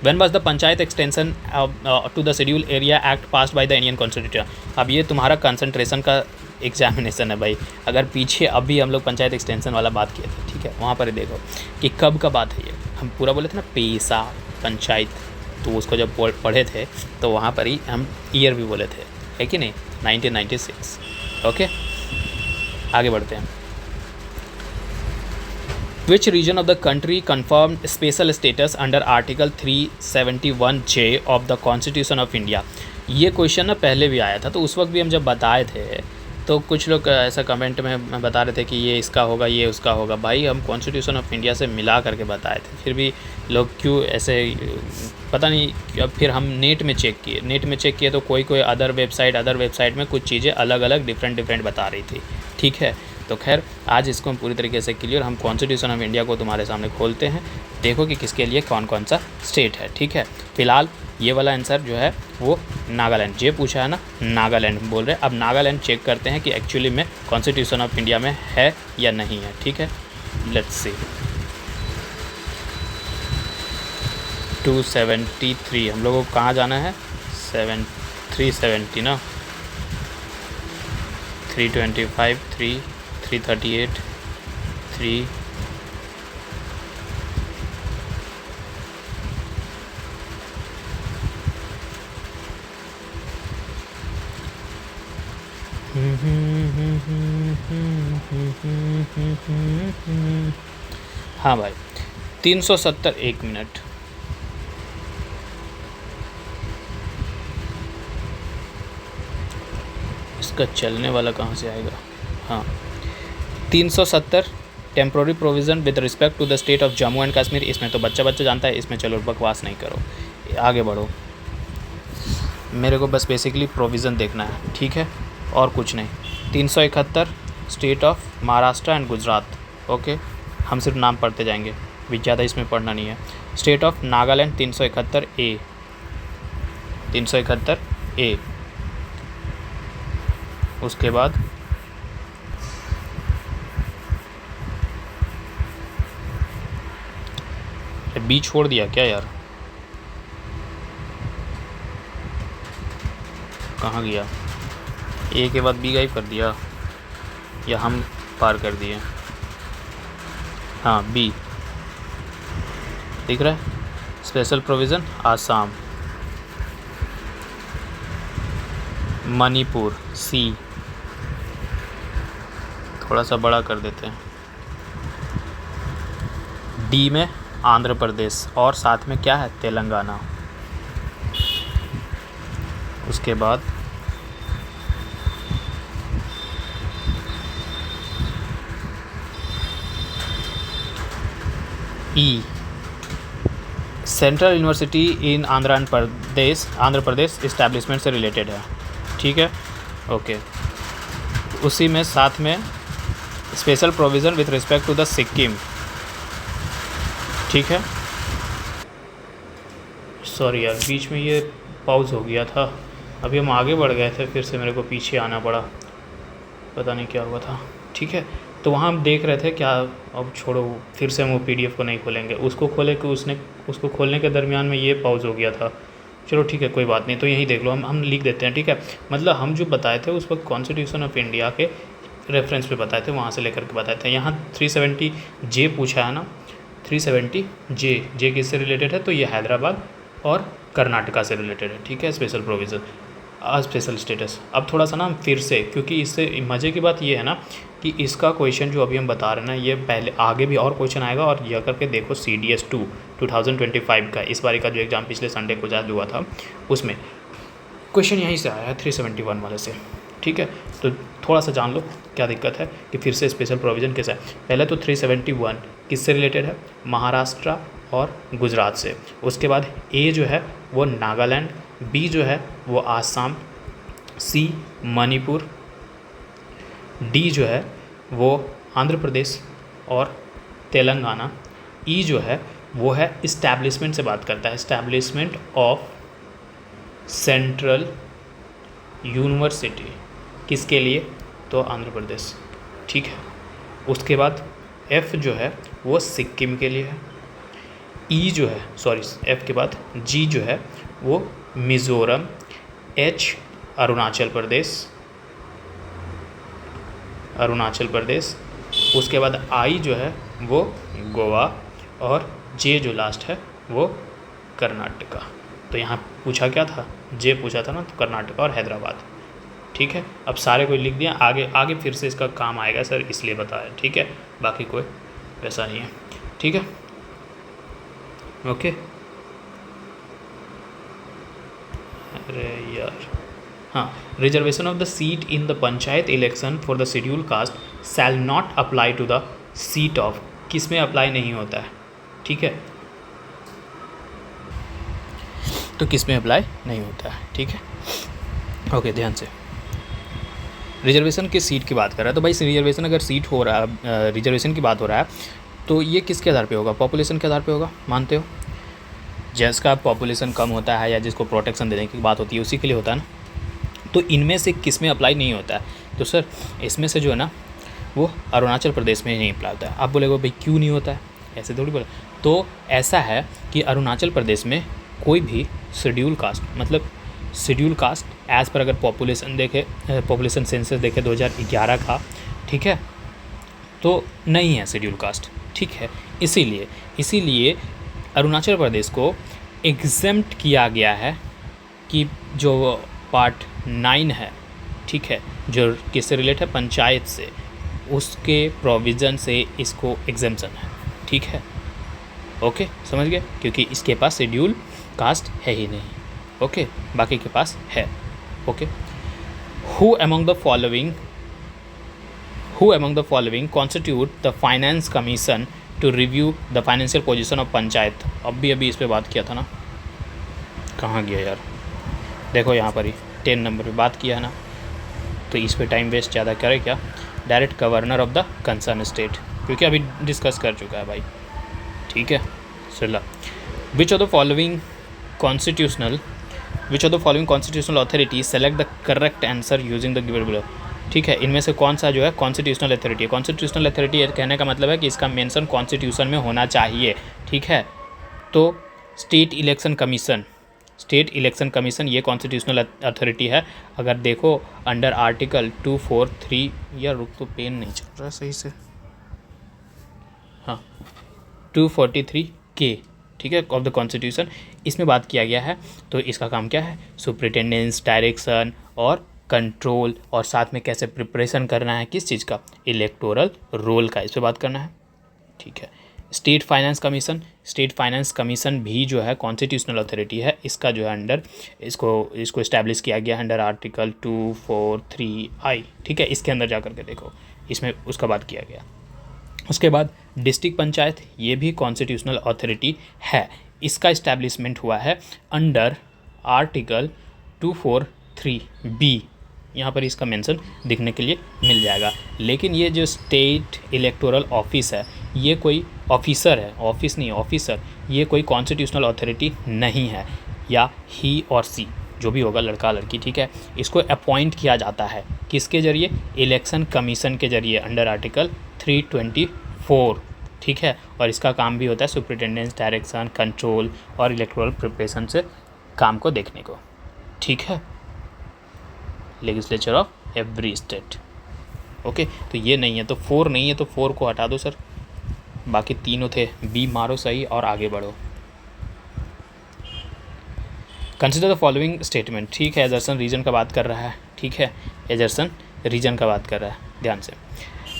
When was the panchayat extension to the schedule area act passed by the Indian constitution? अब ये तुम्हारा कंसंट्रेशन का एग्जामिनेशन है भाई। अगर पीछे अभी हम लोग पंचायत एक्सटेंशन वाला बात किए थे, ठीक है, वहाँ पर देखो कि कब का बात है ये। हम पूरा बोले थे ना पेशा पंचायत, तो उसको जब पढ़े थे तो वहाँ पर ही हम ईयर भी बोले थे, है कि नहीं? 1996। ओके, आगे बढ़ते हैं। Which region of the country confirmed special status under Article 371J of the Constitution of India? ये क्वेश्चन ना पहले भी आया था, तो उस वक्त भी हम जब बताए थे तो कुछ लोग ऐसा कमेंट में बता रहे थे कि ये इसका होगा, ये उसका होगा। भाई हम कॉन्स्टिट्यूशन ऑफ इंडिया से मिला करके बताए थे, फिर भी लोग क्यों ऐसे, पता नहीं। फिर हम नेट में चेक किए तो कोई अदर वेबसाइट में कुछ चीज़ें अलग अलग डिफरेंट बता रही थी, ठीक है। तो खैर आज इसको हम पूरी तरीके से क्लियर, हम कॉन्स्टिट्यूशन ऑफ इंडिया को तुम्हारे सामने खोलते हैं, देखो कि किसके लिए कौन कौन सा स्टेट है, ठीक है। फिलहाल ये वाला आंसर जो है वो नागालैंड, ये पूछा है ना, नागालैंड बोल रहे हैं। अब नागालैंड चेक करते हैं कि एक्चुअली में कॉन्स्टिट्यूशन ऑफ इंडिया में है या नहीं है, ठीक है। Let's see. 273 हम लोगों को कहाँ जाना है? 370 ना, 325, 338, 3 हाँ भाई 370। 1 मिनट, इसका चलने वाला कहाँ से आएगा? हाँ, 370 temporary provision with respect to the state of Jammu and Kashmir. इसमें तो बच्चा जानता है, इसमें चलो बकवास नहीं करो, आगे बढ़ो। मेरे को बस बेसिकली प्रोविज़न देखना है, ठीक है, और कुछ नहीं। 371 state of Maharashtra and Gujarat. Okay, हम सिर्फ नाम पढ़ते जाएंगे, भी ज़्यादा इसमें पढ़ना नहीं है। स्टेट ऑफ नागालैंड 371 ए, 371 ए। उसके बाद बी छोड़ दिया क्या यार? कहाँ गया? ए के बाद बी गायब कर दिया या हम पार कर दिए? हाँ, बी दिख रहा है। स्पेशल प्रोविज़न आसाम, मणिपुर सी, थोड़ा सा बड़ा कर देते हैं। डी में आंध्र प्रदेश और साथ में क्या है? तेलंगाना। उसके बाद E, central university in Andhra Pradesh establishment से रिलेटेड है, ठीक है, ओके। उसी में साथ में special provision with respect to the Sikkim, ठीक है। सॉरी यार, बीच में ये पॉज हो गया था, अभी हम आगे बढ़ गए थे, फिर से मेरे को पीछे आना पड़ा, पता नहीं क्या हुआ था, ठीक है। तो वहाँ हम देख रहे थे क्या, अब छोड़ो, फिर से हम वो PDF को नहीं खोलेंगे, उसको खोले कि उसको खोलने के दरमियान में ये पॉज हो गया था। चलो ठीक है, कोई बात नहीं, तो यहीं देख लो, हम लिख देते हैं, ठीक है। मतलब हम जो बताए थे उस वक्त कॉन्स्टिट्यूशन ऑफ इंडिया के रेफरेंस पे बताए थे, वहाँ से लेकर के बताए थे। यहाँ 370 जे पूछा है ना, 370 जे किससे रिलेटेड है? तो ये हैदराबाद और कर्नाटका से रिलेटेड है, ठीक है। Special provision, special status. अब थोड़ा सा ना फिर से, क्योंकि इससे मज़े की बात ये है ना कि इसका क्वेश्चन जो अभी हम बता रहे हैं ना, ये पहले आगे भी और क्वेश्चन आएगा, और यह करके देखो CDS 2 2025 का, इस बारी का जो एग्ज़ाम पिछले संडे को जारी हुआ था, उसमें क्वेश्चन यहीं से आया है 371 वाले से, ठीक है। तो थोड़ा सा जान लो क्या दिक्कत है कि फिर से स्पेशल प्रोविज़न कैसा है। पहले तो 371 किससे रिलेटेड है? महाराष्ट्र और गुजरात से। उसके बाद ए जो है वो नागालैंड, बी जो है वो आसाम, सी मणिपुर, डी जो है वो आंध्र प्रदेश और तेलंगाना, ई जो है वो है इस्टेब्लिशमेंट से बात करता है, इस्टेब्लिशमेंट ऑफ सेंट्रल यूनिवर्सिटी, किसके लिए? तो आंध्र प्रदेश, ठीक है। उसके बाद एफ जो है वो सिक्किम के लिए है, ई जो है, सॉरी, एफ के बाद जी जो है वो मिज़ोरम, एच अरुणाचल प्रदेश, उसके बाद आई जो है वो गोवा, और जे जो लास्ट है वो कर्नाटका। तो यहाँ पूछा क्या था? जे पूछा था ना, तो कर्नाटका और हैदराबाद, ठीक है। अब सारे कोई लिख दिया, आगे फिर से इसका काम आएगा सर, इसलिए बताया, ठीक है, बाकी कोई वैसा नहीं है, ठीक है, ओके। अरे यार, हाँ, reservation of the seat in the panchayat election for the schedule caste shall not apply to the seat of, किस में अप्लाई नहीं होता है, ठीक है, तो किस में अप्लाई नहीं होता है, ठीक है, ओके। ध्यान से, रिजर्वेशन की सीट की बात कर रहा है, तो भाई रिजर्वेशन अगर सीट हो रहा है, रिजर्वेशन की बात हो रहा है, तो ये किसके आधार पे होगा? पॉपुलेशन के आधार पे होगा, मानते हो? जिसका पॉपुलेशन कम होता है या जिसको प्रोटेक्शन देने की बात होती है उसी के लिए होता है ना। तो इनमें से किस में अप्लाई नहीं होता है? तो सर इसमें से जो है ना वो अरुणाचल प्रदेश में नहीं अप्लाई होता है। आप बोलेगे भाई क्यों नहीं होता है? ऐसे थोड़ी बोले। तो ऐसा है कि अरुणाचल प्रदेश में कोई भी शेड्यूल कास्ट, मतलब शेड्यूल कास्ट एज़ पर अगर पॉपुलेशन देखे, पॉपुलेशन सेंसस देखे 2011 का, ठीक है, तो नहीं है शेड्यूल कास्ट, ठीक है। इसीलिए अरुणाचल प्रदेश को एग्जेम्प्ट किया गया है कि जो पार्ट 9 है, ठीक है, जो किससे रिलेट है? पंचायत से, उसके प्रोविज़न से इसको एग्जेम्पशन है, ठीक है, ओके, समझ गए? क्योंकि इसके पास शेड्यूल कास्ट है ही नहीं, ओके, बाकी के पास है, okay. Who among the following constitute the finance commission to review the financial position of panchayat. अभी इस पे बात किया था ना, कहाँ गया यार, देखो यहाँ पर ही 10 नंबर पे बात किया है ना, तो इस पे टाइम वेस्ट ज़्यादा करे क्या, direct governor of the concern state, क्योंकि अभी डिस्कस कर चुका है भाई, ठीक है। चला, विच of the following constitutional authority select the correct answer using the given below. ठीक है, इनमें से कौन सा जो है कॉन्स्टिट्यूशनल अथॉरिटी है। कॉन्स्टिट्यूशनल अथॉरिटी कहने का मतलब है कि इसका मेंशन कॉन्स्टिट्यूशन में होना चाहिए, ठीक है। तो स्टेट इलेक्शन कमीशन ये कॉन्स्टिट्यूशनल अथॉरिटी है। अगर देखो अंडर आर्टिकल 243, यार रुक तो पेन नहीं चल रहा सही से, हाँ 243 के, ठीक है, ऑफ द कॉन्स्टिट्यूशन, इसमें बात किया गया है। तो इसका काम क्या है, सुपरिटेंडेंस, डायरेक्शन और कंट्रोल, और साथ में कैसे प्रिपरेशन करना है, किस चीज़ का, इलेक्टोरल रोल का, इस पर बात करना है, ठीक है। स्टेट फाइनेंस कमीशन भी जो है कॉन्स्टिट्यूशनल अथॉरिटी है। इसका जो है अंडर इसको इस्टेब्लिश किया गया अंडर आर्टिकल 243I, ठीक है। इसके अंदर जा कर के देखो, इसमें उसका बात किया गया। उसके बाद डिस्ट्रिक्ट पंचायत, ये भी कॉन्स्टिट्यूशनल अथॉरिटी है। इसका इस्टेब्लिशमेंट हुआ है अंडर आर्टिकल 243B, यहाँ पर इसका मेंशन दिखने के लिए मिल जाएगा। लेकिन ये जो स्टेट इलेक्टोरल ऑफिस है, ये कोई ऑफिसर है, ऑफिस नहीं ऑफिसर, ये कोई कॉन्स्टिट्यूशनल अथॉरिटी नहीं है, या ही और सी जो भी होगा, लड़का लड़की, ठीक है। इसको अपॉइंट किया जाता है किसके ज़रिए, इलेक्शन कमीशन के ज़रिए अंडर आर्टिकल 324, ठीक है। और इसका काम भी होता है सुपरिटेंडेंस, डायरेक्शन, कंट्रोल और इलेक्टोरल प्रिपरेशन से काम को देखने को, ठीक है। Legislature of every state, okay. तो ये नहीं है, तो 4 नहीं है, तो 4 को हटा दो सर, बाकी तीनों थे, बी मारो सही और आगे बढ़ो। कंसिडर द फॉलोइंग स्टेटमेंट, ठीक है। एजर्सन रीजन का बात कर रहा है, ठीक है, एजर्सन रीजन का बात कर रहा है, ध्यान से।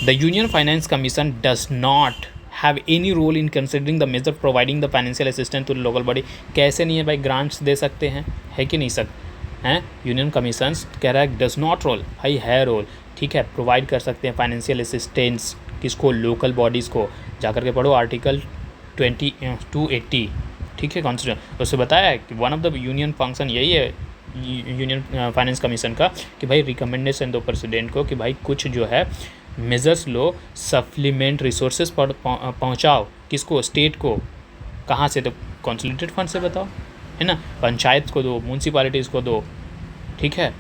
The union finance commission does not have any role in considering the major providing the financial assistance to local body. कैसे नहीं है भाई, ग्रांट्स दे सकते हैं, है कि नहीं सकते हैं। यूनियन कमीशन कह रहा है डज नॉट रोल, भाई है रोल, ठीक है। प्रोवाइड कर सकते हैं फाइनेंशियल असिस्टेंस किसको, लोकल बॉडीज़ को। जाकर के पढ़ो आर्टिकल 280, ठीक है, कॉन्स्टिट्यूशन, उससे बताया है कि one of the union function यही है यूनियन फाइनेंस कमीशन का, कि भाई रिकमेंडेशन दो प्रेसिडेंट को कि भाई कुछ जो है मेजर्स लो, सप्लीमेंट रिसोर्सेज पर पहुँचाओ, किसको, स्टेट को। कहाँ से, तो कंसोलिडेटेड फंड से बताओ, है ना, पंचायत को दो, म्यूनसिपालिटीज़ को दो, ठीक है।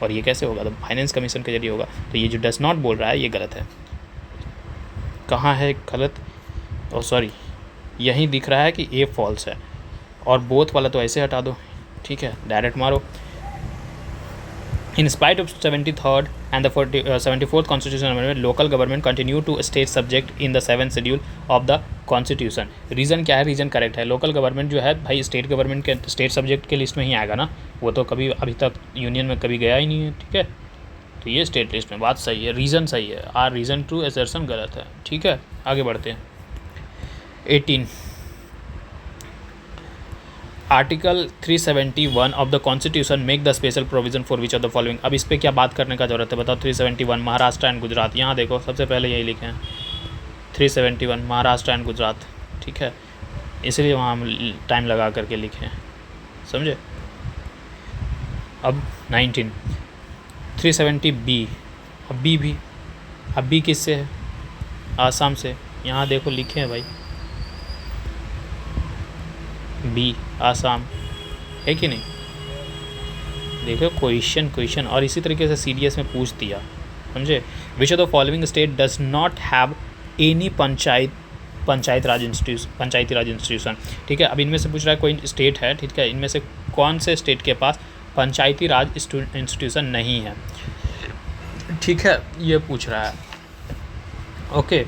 और ये कैसे होगा, तो फाइनेंस कमीशन के जरिए होगा। तो ये जो डज नॉट बोल रहा है ये गलत है। कहाँ है गलत, ओ सॉरी, यहीं दिख रहा है कि ए फॉल्स है, और बोथ वाला तो ऐसे हटा दो, ठीक है, डायरेक्ट मारो। In spite of 73rd and the 74th constitutional amendment, local government continue to stay subject in the 7th schedule of the constitution। Reason क्या है, रीज़न करेक्ट है। लोकल गवर्नमेंट जो है भाई स्टेट गवर्नमेंट के स्टेट सब्जेक्ट के list में ही आएगा ना, वो तो कभी अभी तक यूनियन में कभी गया ही नहीं है, ठीक है। तो ये स्टेट लिस्ट में बात सही है, रीज़न सही है, आर रीज़न टू असर्शन गलत है, ठीक है। आगे बढ़ते हैं। 18 article 371 of the constitution make the special provision for which of the following. अब इस पर क्या बात करने का जरूरत है, बताओ। 371 महाराष्ट्र एंड गुजरात, यहाँ देखो सबसे पहले यही लिखे हैं 371 महाराष्ट्र एंड गुजरात, ठीक है, इसलिए वहाँ हम टाइम लगा करके लिखे हैं, समझे। अब 19 370B, अब बी किससे है, आसाम से। यहाँ देखो लिखे हैं भाई, बी आसाम, है कि नहीं। देखो क्वेश्चन और इसी तरीके से CDS में पूछ दिया, समझे। विच of the following state does not have any Panchayati raj institution, ठीक है। अब इनमें से पूछ रहा है कोई स्टेट है, ठीक है, इनमें से कौन से स्टेट के पास पंचायती राज इंस्टीट्यूशन नहीं है, ठीक है, ये पूछ रहा है, ओके।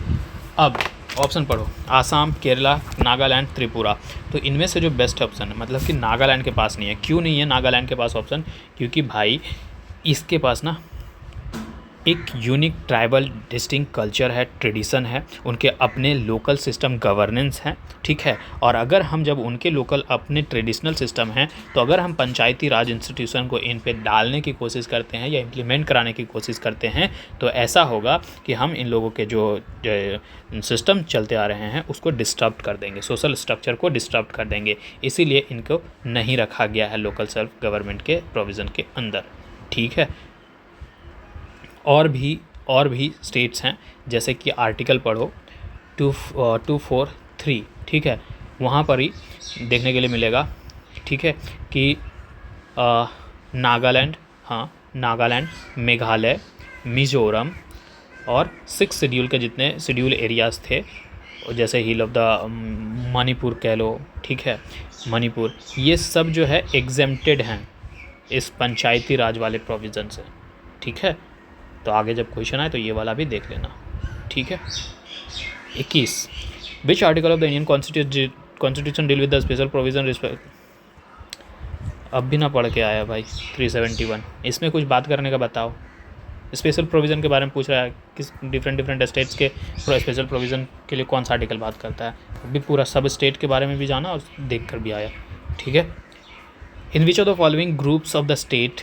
अब ऑप्शन पढ़ो, आसाम, केरला, नागालैंड, त्रिपुरा। तो इनमें से जो बेस्ट ऑप्शन है, मतलब कि नागालैंड के पास नहीं है। क्यों नहीं है नागालैंड के पास ऑप्शन, क्योंकि भाई इसके पास ना एक यूनिक ट्राइबल डिस्टिंक्ट कल्चर है, ट्रेडिशन है, उनके अपने लोकल सिस्टम गवर्नेंस है, ठीक है। और अगर हम जब उनके लोकल अपने ट्रेडिशनल सिस्टम हैं, तो अगर हम पंचायती राज इंस्टीट्यूशन को इन पे डालने की कोशिश करते हैं या इम्प्लीमेंट कराने की कोशिश करते हैं, तो ऐसा होगा कि हम इन लोगों के जो सिस्टम चलते आ रहे हैं उसको डिस्टर्ब कर देंगे, सोशल स्ट्रक्चर को डिस्टर्ब कर देंगे। इसीलिए इनको नहीं रखा गया है लोकल सेल्फ गवर्नमेंट के प्रोविज़न के अंदर, ठीक है। और भी स्टेट्स हैं, जैसे कि आर्टिकल पढ़ो 243, ठीक है, वहाँ पर ही देखने के लिए मिलेगा, ठीक है, कि नागालैंड, हाँ नागालैंड, मेघालय, मिज़ोरम और 6 शेड्यूल के जितने शेड्यूल एरियाज़ थे, जैसे हिल ऑफ द मणिपुर कह लो, ठीक है, मणिपुर, ये सब जो है एग्जेम्प्टेड हैं इस पंचायती राज वाले प्रोविज़न से, ठीक है। तो आगे जब क्वेश्चन आए तो ये वाला भी देख लेना, ठीक है। 21, which article of the Indian constitution deal with the special provision respect, अब भी ना पढ़ के आया भाई 371, इसमें कुछ बात करने का बताओ। स्पेशल प्रोविज़न के बारे में पूछ रहा है, किस डिफरेंट स्टेट्स के स्पेशल प्रोविज़न के लिए कौन सा आर्टिकल बात करता है, अभी पूरा सब स्टेट के बारे में भी जाना और देख कर भी आया, ठीक है। In which of the following groups of the state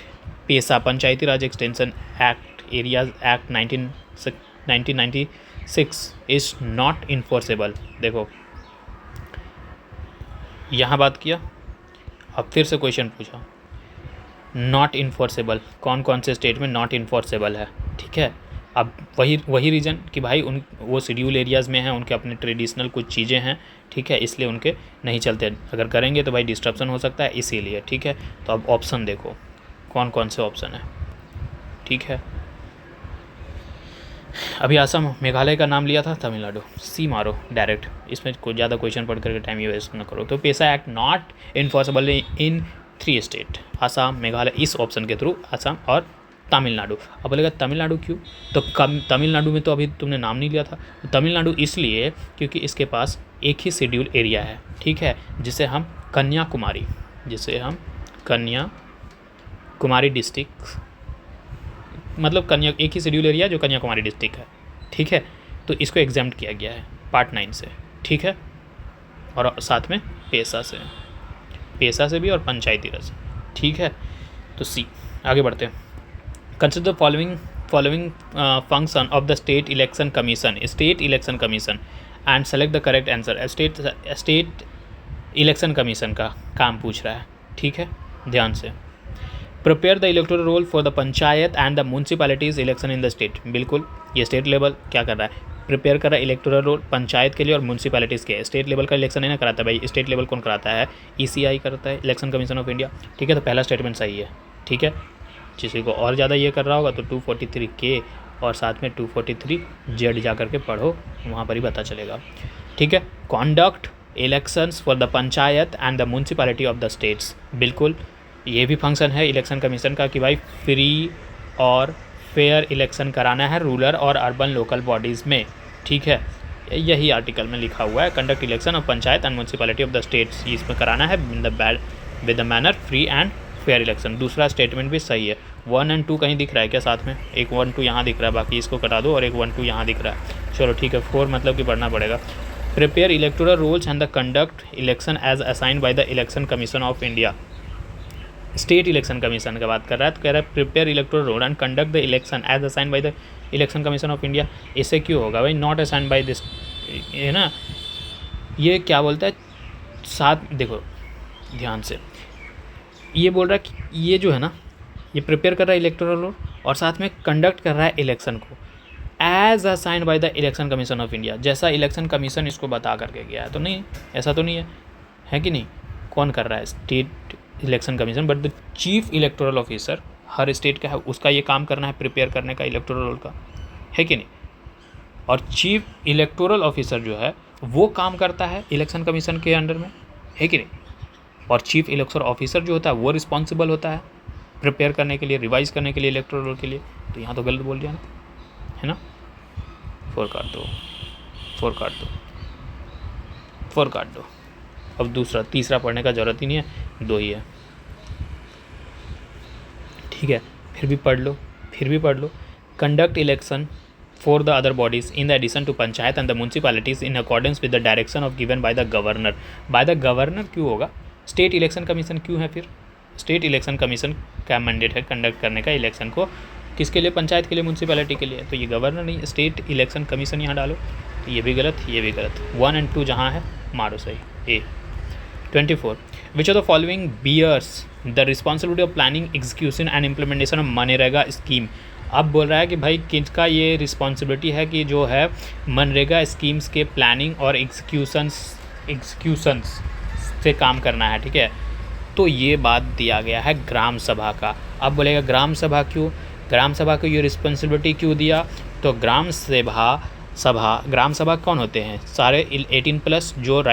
PESA Panchayati Raj extension act areas act 1996 is not enforceable. देखो यहाँ बात किया, अब फिर से क्वेश्चन पूछा, नॉट इन्फोर्सेबल, कौन कौन से स्टेट में नॉट इन्फोर्सेबल है, ठीक है। अब वही रीज़न कि भाई वो शेड्यूल एरियाज़ में हैं, उनके अपने ट्रेडिशनल कुछ चीज़ें हैं, ठीक है, इसलिए उनके नहीं चलते, अगर करेंगे तो भाई डिस्ट्रप्शन हो सकता है, इसीलिए, ठीक है। तो अब ऑप्शन देखो कौन कौन से ऑप्शन है, ठीक है। अभी असम मेघालय का नाम लिया था, तमिलनाडु, सी मारो डायरेक्ट, इसमें कुछ ज़्यादा क्वेश्चन पढ़ करके टाइम वेस्ट ना करो। तो PESA act not enforceable in 3 state, Assam, Meghalaya, इस ऑप्शन के थ्रू असम और तमिलनाडु। अब बोलेगा तमिलनाडु क्यों, तो तमिलनाडु में तो अभी तुमने नाम नहीं लिया था, तो तमिलनाडु इसलिए क्योंकि इसके पास एक ही शेड्यूल एरिया है, ठीक है, जिसे हम कन्याकुमारी डिस्ट्रिक्ट, मतलब एक ही शेड्यूल एरिया जो कन्याकुमारी डिस्ट्रिक्ट है, ठीक है। तो इसको एग्जाम्प्ट किया गया है पार्ट 9 से, ठीक है, और साथ में पेसा से भी और पंचायती राज, ठीक है। तो सी, आगे बढ़ते हैं। Consider following function of the state election commission and select the correct answer. State election commission का काम पूछ रहा है, ठीक है, ध्यान से। Prepare the electoral roll for the panchayat and the municipalities election in the state, बिल्कुल ये स्टेट लेवल क्या कर रहा है, प्रिपेयर कर रहा है इलेक्टोरल रोल पंचायत के लिए और म्यूनसिपैलिटीज़ के। स्टेट लेवल का इलेक्शन नहीं ना कराता भाई, स्टेट लेवल कौन कराता है, ECI करता है, इलेक्शन कमीशन ऑफ इंडिया, ठीक है। तो पहला स्टेटमेंट सही है, ठीक है। किसी को और ज़्यादा ये कर रहा होगा तो 243K और साथ में 243Z जा करके पढ़ो, वहाँ पर ही पता चलेगा, ठीक है। Conduct elections for the panchayat and the municipality of the states, बिल्कुल ये भी फंक्शन है इलेक्शन कमीशन का कि भाई फ्री और फेयर इलेक्शन कराना है रूरल और अर्बन लोकल बॉडीज़ में, ठीक है। यही आर्टिकल में लिखा हुआ है, conduct election of panchayat and municipality of the states, इसमें कराना है with the manner free and fair election. दूसरा स्टेटमेंट भी सही है। 1 और 2 कहीं दिख रहा है क्या साथ में, एक 1 2 यहाँ दिख रहा है, बाकी इसको कटा दो और एक 1 2 यहाँ दिख रहा है, चलो ठीक है। 4 मतलब कि पढ़ना पड़ेगा। Prepare electoral rules and the conduct election as assigned by the election commission of India, state election commission का बात कर रहा है, तो कह रहा है prepare electoral roll and conduct the election as assign by the election commission of India. इससे क्यों होगा भाई, नॉट असाइन बाय दिस, है ना, ये क्या बोलता है साथ, देखो ध्यान से, ये बोल रहा है कि ये जो है ना, ये प्रिपेयर कर रहा है इलेक्टोरल रोल और साथ में कंडक्ट कर रहा है इलेक्शन को as assign by the election commission of India, जैसा इलेक्शन कमीशन इसको बता करके गया है। तो नहीं, ऐसा तो नहीं है कि नहीं, कौन कर रहा है, state election commission, but the chief electoral officer her state का है, उसका ये काम करना है प्रिपेयर करने का इलेक्टोरल रोल का, है कि नहीं। और चीफ इलेक्टोरल ऑफिसर जो है वो काम करता है इलेक्शन कमीशन के अंडर में, है कि नहीं। और चीफ इलेक्शन ऑफिसर जो होता है वो रिस्पॉन्सिबल होता है प्रिपेयर करने के लिए, रिवाइज करने के लिए इलेक्टोरल रोल के लिए। तो यहाँ तो गलत बोल दिया ना, है ना। 4 काट दो। अब तीसरा पढ़ने का ज़रूरत ही नहीं है, 2 ही है, ठीक है। फिर भी पढ़ लो, conduct election for the other bodies in the addition to panchayat and the municipalities in accordance with the direction of given by the governor. by the governor क्यों होगा? स्टेट इलेक्शन कमीशन क्यों है? फिर स्टेट इलेक्शन कमीशन का mandate है conduct करने का election को, किसके लिए? पंचायत के लिए, म्यूनसिपैलिटी के लिए। तो ये गवर्नर नहीं, स्टेट इलेक्शन कमीशन यहाँ डालो। तो ये भी गलत, ये भी गलत। 1 और 2 जहाँ है मारो सही। A 24 which of the following bears the responsibility of planning execution and implementation of मनरेगा स्कीम। अब बोल रहा है कि भाई किसका ये रिस्पॉन्सिबिलिटी है कि जो है मनरेगा स्कीम्स के प्लानिंग और एग्जीक्यूशंस से काम करना है, ठीक है। तो ये बात दिया गया है ग्राम सभा का। अब बोलेगा ग्राम सभा क्यों, ग्राम सभा को ये रिस्पॉन्सिबिलिटी क्यों दिया? तो ग्राम सभा कौन होते हैं? सारे 18+ जो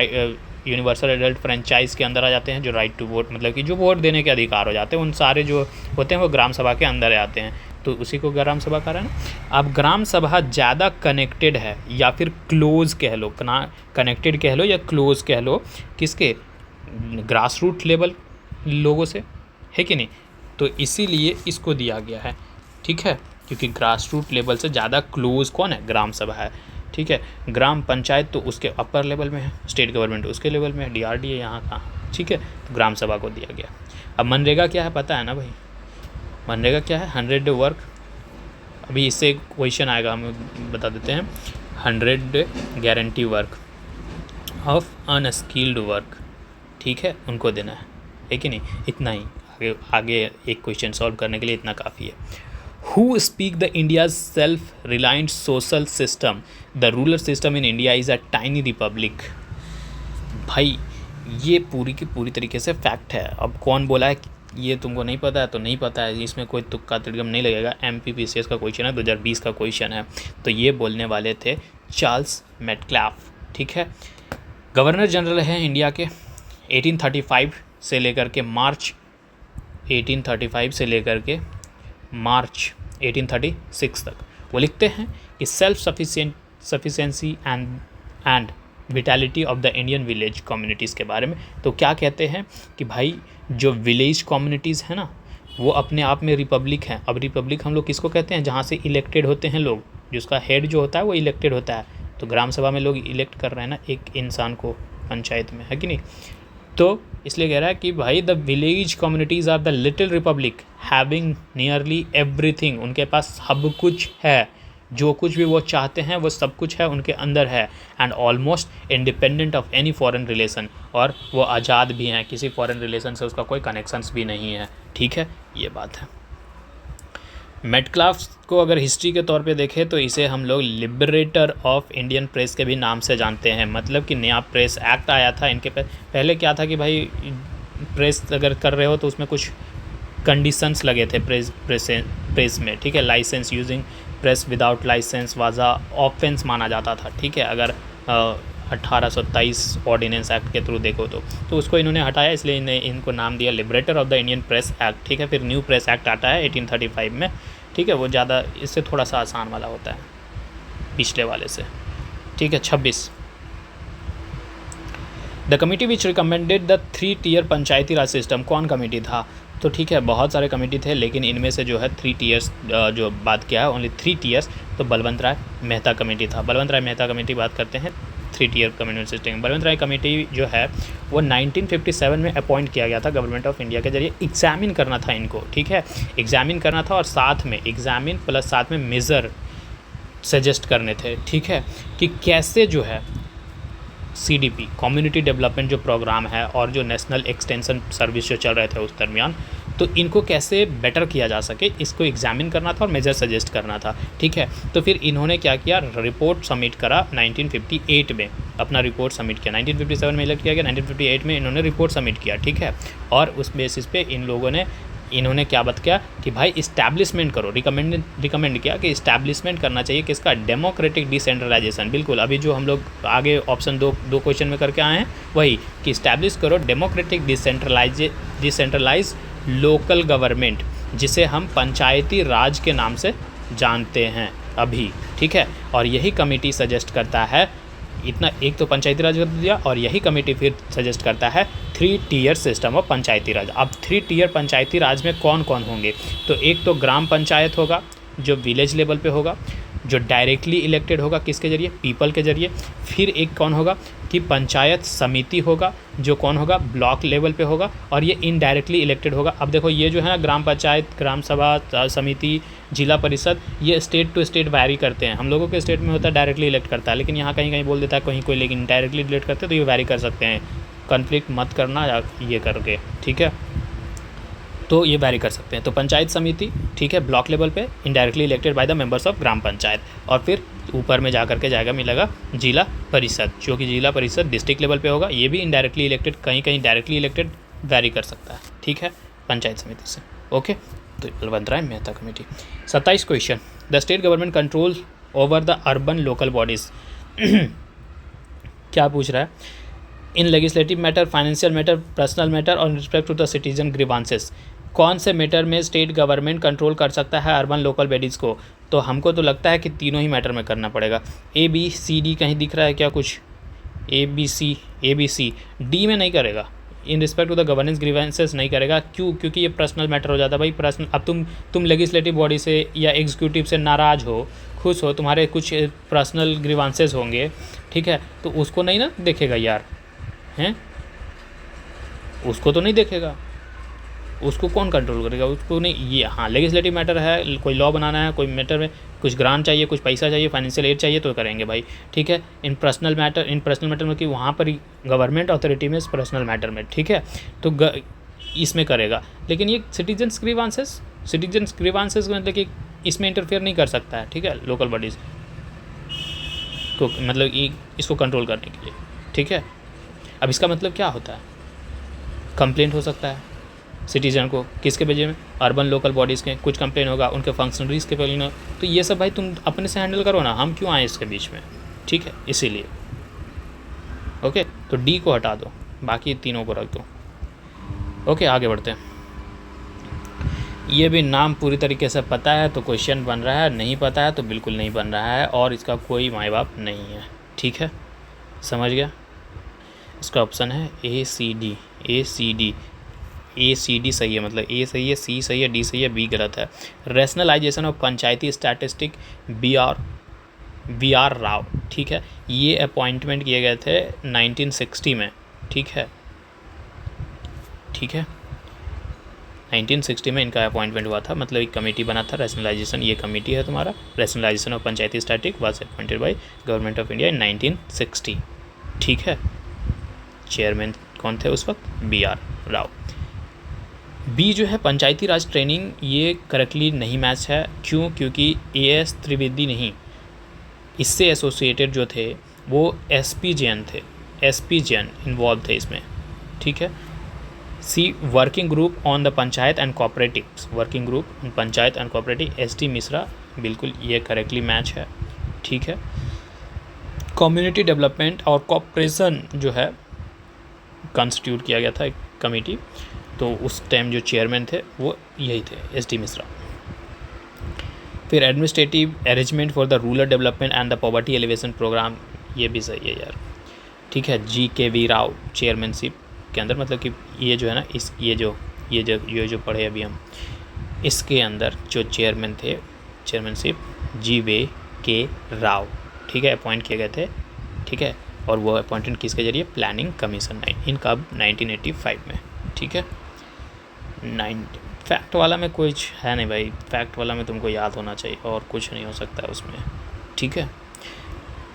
यूनिवर्सल एडल्ट फ्रेंचाइज के अंदर आ जाते हैं, जो राइट टू वोट मतलब कि जो वोट देने के अधिकार हो जाते हैं, उन सारे जो होते हैं वो ग्राम सभा के अंदर आते हैं। तो उसी को ग्राम सभा कहा है ना। अब ग्राम सभा ज़्यादा कनेक्टेड है या फिर क्लोज कह लो, कनेक्टेड कह लो या क्लोज कह लो, किसके? ग्रास रूट लेवल लोगों से, है कि नहीं? तो इसीलिए इसको दिया गया है, ठीक है, क्योंकि ग्रास रूट लेवल से ज़्यादा क्लोज कौन है? ग्राम सभा है, ठीक है। ग्राम पंचायत तो उसके अपर लेवल में है, स्टेट गवर्नमेंट उसके लेवल में है, DRDA यहाँ कहाँ, ठीक है। तो ग्राम सभा को दिया गया। अब मनरेगा क्या है पता है ना भाई? मनरेगा क्या है? 100 डे वर्क। अभी इससे क्वेश्चन आएगा, हम बता देते हैं। 100 guarantee work of unskilled work, ठीक है, उनको देना है कि नहीं? इतना ही, आगे एक क्वेश्चन सॉल्व करने के लिए इतना काफ़ी है। Who speak the India's self-reliant social system? The ruler system in India is a tiny republic. भाई ये पूरी की पूरी तरीके से फैक्ट है। अब कौन बोला है ये तुमको नहीं पता है तो नहीं पता है, इसमें कोई तुक्का तिड़कम नहीं लगेगा। MPPCS का क्वेश्चन है, 2020 का क्वेश्चन है। तो ये बोलने वाले थे चार्ल्स मेटक्लाफ, ठीक है। गवर्नर जनरल हैं इंडिया के 1835 से लेकर के मार्च 1836 तक। वो लिखते हैं कि self sufficiency and vitality of the Indian village communities के बारे में। तो क्या कहते हैं कि भाई जो विलेज कम्युनिटीज़ हैं ना, वो अपने आप में रिपब्लिक हैं। अब रिपब्लिक हम लोग किसको कहते हैं? जहाँ से इलेक्टेड होते हैं लोग, जिसका हेड जो होता है वो इलेक्टेड होता है। तो ग्राम सभा में लोग इलेक्ट कर रहे हैं ना एक इंसान को पंचायत में, है कि नहीं? तो इसलिए कह रहा है कि भाई the village communities are the little republic having nearly everything. उनके पास सब कुछ है, जो कुछ भी वो चाहते हैं वो सब कुछ है उनके अंदर है। And almost independent of any foreign relation, और वो आज़ाद भी हैं, किसी फॉरेन रिलेशन से उसका कोई कनेक्शंस भी नहीं है, ठीक है। ये बात है। मेटक्लाफ को अगर हिस्ट्री के तौर पे देखें तो इसे हम लोग लिबरेटर ऑफ इंडियन प्रेस के भी नाम से जानते हैं। मतलब कि नया प्रेस एक्ट आया था इनके पहले क्या था कि भाई प्रेस अगर कर रहे हो तो उसमें कुछ कंडीशंस लगे थे प्रेस में, ठीक है। License using press without license was a offense माना जाता था, ठीक है। अगर 1823 ऑर्डिनेंस एक्ट के थ्रू देखो तो उसको इन्होंने हटाया, इसलिए इनको नाम दिया liberator of the Indian press act, ठीक है। फिर न्यू प्रेस एक्ट आता है 1835 में, ठीक है। वो ज़्यादा इससे थोड़ा सा आसान वाला होता है पिछले वाले से, ठीक है। 26 the committee which recommended the 3 tier panchayati raj system. कौन कमेटी था? तो ठीक है, बहुत सारे कमेटी थे, लेकिन इनमें से जो है 3 टियर्स जो बात किया है, ओनली 3 टियर्स, तो बलवंत राय मेहता कमेटी था। बलवंत राय मेहता कमेटी बात करते हैं 3 टियर कम्युनिटी सिस्टम। बलवंत राय कमेटी जो है वो 1957 में अपॉइंट किया गया था गवर्नमेंट ऑफ इंडिया के जरिए। एग्जामिन करना था इनको, ठीक है, एग्जामिन करना था, और साथ में एग्जामिन प्लस साथ में मेज़र सजेस्ट करने थे, ठीक है, कि कैसे जो है CDP कम्युनिटी डेवलपमेंट जो प्रोग्राम है और जो नेशनल एक्सटेंशन सर्विस जो चल रहे थे उस दरमियान, तो इनको कैसे बेटर किया जा सके, इसको एग्जामिन करना था और मेजर सजेस्ट करना था, ठीक है। तो फिर इन्होंने क्या किया, रिपोर्ट सबमिट करा 1958 में, अपना रिपोर्ट सबमिट किया। 1957 में इलेक्ट किया गया, 1958 में इन्होंने रिपोर्ट सबमिट किया, ठीक है। और उस बेसिस पे इन्होंने क्या बात किया कि भाई इस्टेब्लिशमेंट करो, रिकमेंड किया कि इस्टेब्लिशमेंट करना चाहिए किसका? Democratic decentralization. बिल्कुल अभी जो हम लोग आगे ऑप्शन दो क्वेश्चन में करके आए हैं वही, कि इस्टेब्लिश करो डेमोक्रेटिक डिसेंट्रलाइज लोकल गवर्नमेंट, जिसे हम पंचायती राज के नाम से जानते हैं अभी, ठीक है। और यही कमेटी सजेस्ट करता है, इतना एक तो पंचायती राज कर दिया, और यही कमेटी फिर सजेस्ट करता है 3 टियर सिस्टम ऑफ पंचायती राज। अब 3 टियर पंचायती राज में कौन कौन होंगे? तो एक तो ग्राम पंचायत होगा, जो विलेज लेवल पे होगा, जो डायरेक्टली इलेक्टेड होगा किसके जरिए, पीपल के जरिए। फिर एक कौन होगा कि पंचायत समिति होगा, जो कौन होगा ब्लॉक लेवल पे होगा, और ये इनडायरेक्टली इलेक्टेड होगा। अब देखो ये जो है ना ग्राम पंचायत, ग्राम सभा समिति, जिला परिषद, ये स्टेट टू स्टेट वैरी करते हैं। हम लोगों के स्टेट में होता है डायरेक्टली इलेक्ट करता है, लेकिन यहाँ कहीं कहीं बोल देता है कहीं कोई, लेकिन डायरेक्टली इलेक्ट करते हैं, तो ये वैरी कर सकते हैं। कन्फ्लिक्ट मत करना ये करके, ठीक है, तो ये वैरी कर सकते हैं। तो पंचायत समिति, ठीक है, ब्लॉक लेवल पे indirectly elected by the members of gram panchayat, और फिर ऊपर में जा करके जाएगा मिलेगा जिला परिषद, जो कि जिला परिषद डिस्ट्रिक्ट लेवल पे होगा, ये भी इनडायरेक्टली इलेक्टेड, कहीं कहीं डायरेक्टली इलेक्टेड वैरी कर सकता है, ठीक है, पंचायत समिति से। ओके, तो बन रहा है Mehta committee. 27 question, the state government control over the urban local bodies. क्या पूछ रहा है, in legislative matter, financial matter, personal matter और respect to the citizen grievances, कौन से मैटर में स्टेट गवर्नमेंट कंट्रोल कर सकता है अर्बन लोकल बॉडीज़ को? तो हमको तो लगता है कि तीनों ही मैटर में करना पड़ेगा। ए बी सी डी कहीं दिख रहा है क्या कुछ? ए बी सी, डी में नहीं करेगा, in respect to the governance grievances नहीं करेगा। क्यों? क्योंकि ये पर्सनल मैटर हो जाता है भाई, पर्सनल। अब तुम लेजिस्लेटिव बॉडी से या एग्जीक्यूटिव से नाराज़ हो, खुश हो, तुम्हारे कुछ पर्सनल ग्रीवांसेस होंगे, ठीक है, तो उसको नहीं ना देखेगा यार, हैं, उसको तो नहीं देखेगा, उसको कौन कंट्रोल करेगा, उसको नहीं। ये हाँ लेजिस्लेटिव मैटर है, कोई लॉ बनाना है, कोई मैटर में कुछ ग्रांट चाहिए, कुछ पैसा चाहिए, फाइनेंशियल एड चाहिए, तो करेंगे भाई, ठीक है। इन पर्सनल मैटर में कि वहाँ पर गवर्नमेंट अथॉरिटी में पर्सनल मैटर में, ठीक है, तो इसमें करेगा। लेकिन ये सिटीजन्स ग्रीवांसेस मतलब कि इसमें इंटरफेयर नहीं कर सकता है, ठीक है, लोकल बॉडीज़ को, मतलब इसको कंट्रोल करने के लिए, ठीक है। अब इसका मतलब क्या होता है, कंप्लेंट हो सकता है सिटीजन को, किसके वजह में, अर्बन लोकल बॉडीज़ के कुछ कंप्लेन होगा, उनके फंक्शनरीज के पहले, तो ये सब भाई तुम अपने से हैंडल करो ना, हम क्यों आए इसके बीच में, ठीक है, इसीलिए। ओके, तो डी को हटा दो, बाकी तीनों को रख दो। ओके, आगे बढ़ते हैं। ये भी नाम पूरी तरीके से पता है तो क्वेश्चन बन रहा है, नहीं पता है तो बिल्कुल नहीं बन रहा है, और इसका कोई माँ बाप नहीं है, ठीक है, समझ गया। इसका ऑप्शन है ए सी डी सही है, मतलब ए सही है, सी सही है, डी सही है, बी गलत है। Rationalization of panchayati statistic V R Rao, ठीक है, ये अपॉइंटमेंट किए गए थे 1960 में, ठीक है 1960 में इनका अपॉइंटमेंट हुआ था, मतलब एक कमेटी बना था रैशनलाइजेशन, ये कमेटी है तुम्हारा, rationalization of panchayati static was appointed by government of India in 1960, ठीक है। चेयरमैन कौन थे उस वक्त? B are Rao. बी जो है पंचायती राज ट्रेनिंग, ये करेक्टली नहीं मैच है। क्यों? क्योंकि एएस त्रिवेदी नहीं, इससे एसोसिएटेड जो थे वो एसपी जैन थे, एसपी जैन इन्वॉल्व थे इसमें, ठीक है। C working group on the panchayat and cooperatives, working group on panchayat and cooperative, S T. Mishra, बिल्कुल ये करेक्टली मैच है, ठीक है। कम्युनिटी डेवलपमेंट और कॉपरेशन जो है कॉन्स्टिट्यूट किया गया था एक कमेटी, तो उस टाइम जो चेयरमैन थे वो यही थे, एस.डी. मिश्रा। फिर administrative arrangement for the rural development and the poverty alleviation programme, ये भी सही है यार, ठीक है। जी.के.वी. राव चेयरमैनशिप के अंदर, मतलब कि ये जो है ना, इस ये जो पढ़े अभी हम, इसके अंदर जो चेयरमैन थे, चेयरमैनशिप जी.वे.के. राव, ठीक है, अपॉइंट किए गए थे, ठीक है। और वो अपॉइंटेड किसके जरिए? प्लानिंग कमीशन, इनका 1985 में, ठीक है। फैक्ट वाला में कुछ है नहीं भाई, फैक्ट वाला में तुमको याद होना चाहिए और कुछ नहीं हो सकता है उसमें, ठीक है।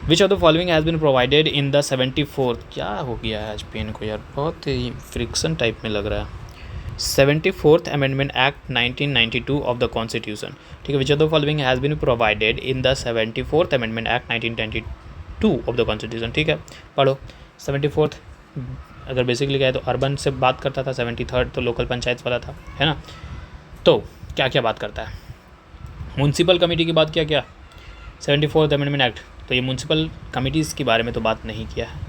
Which of the following has been provided in the 74th, क्या हो गया है आज पेन को यार, बहुत ही फ्रिक्शन टाइप में लग रहा है। 74th amendment act 1992 of the constitution, ठीक है। Which of the following has been provided in the 74th amendment act 1992 of the constitution, ठीक है। पढ़ो। 74th अगर बेसिकली गए तो अर्बन से बात करता था, 73rd तो लोकल पंचायत वाला था, है ना। तो क्या क्या बात करता है? म्यूनसिपल कमेटी की बात क्या 74th अमेंडमेंट एक्ट, तो ये म्यूनसिपल कमिटीज़ के बारे में तो बात नहीं किया है,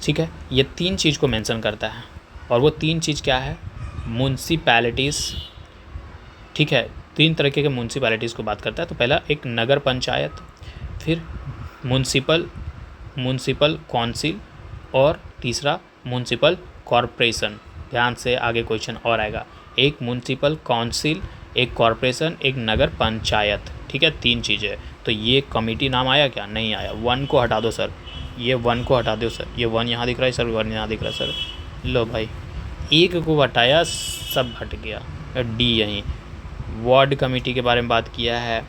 ठीक है। ये 3 चीज़ को मेंशन करता है, और वो 3 चीज़ क्या है? म्यूनसिपैलिटीज़, ठीक है, 3 तरीके के म्यूनसिपैलिटीज़ को बात करता है। तो पहला एक नगर पंचायत, फिर म्यूनसिपल काउंसिल, और तीसरा म्यूनसिपल कॉरपोरेशन। ध्यान से आगे क्वेश्चन और आएगा, एक म्यूनसिपल काउंसिल, एक कॉरपोरेशन, एक नगर पंचायत, ठीक है, 3 चीज़ें। तो ये कमेटी नाम आया क्या? नहीं आया। 1 को हटा दो सर, ये 1 को हटा दो सर, ये 1 यहाँ दिख रहा है सर, 1 यहाँ दिख रहा है सर। लो भाई, 1 को हटाया, सब हट गया। डी यहीं वार्ड कमेटी के बारे में बात किया है,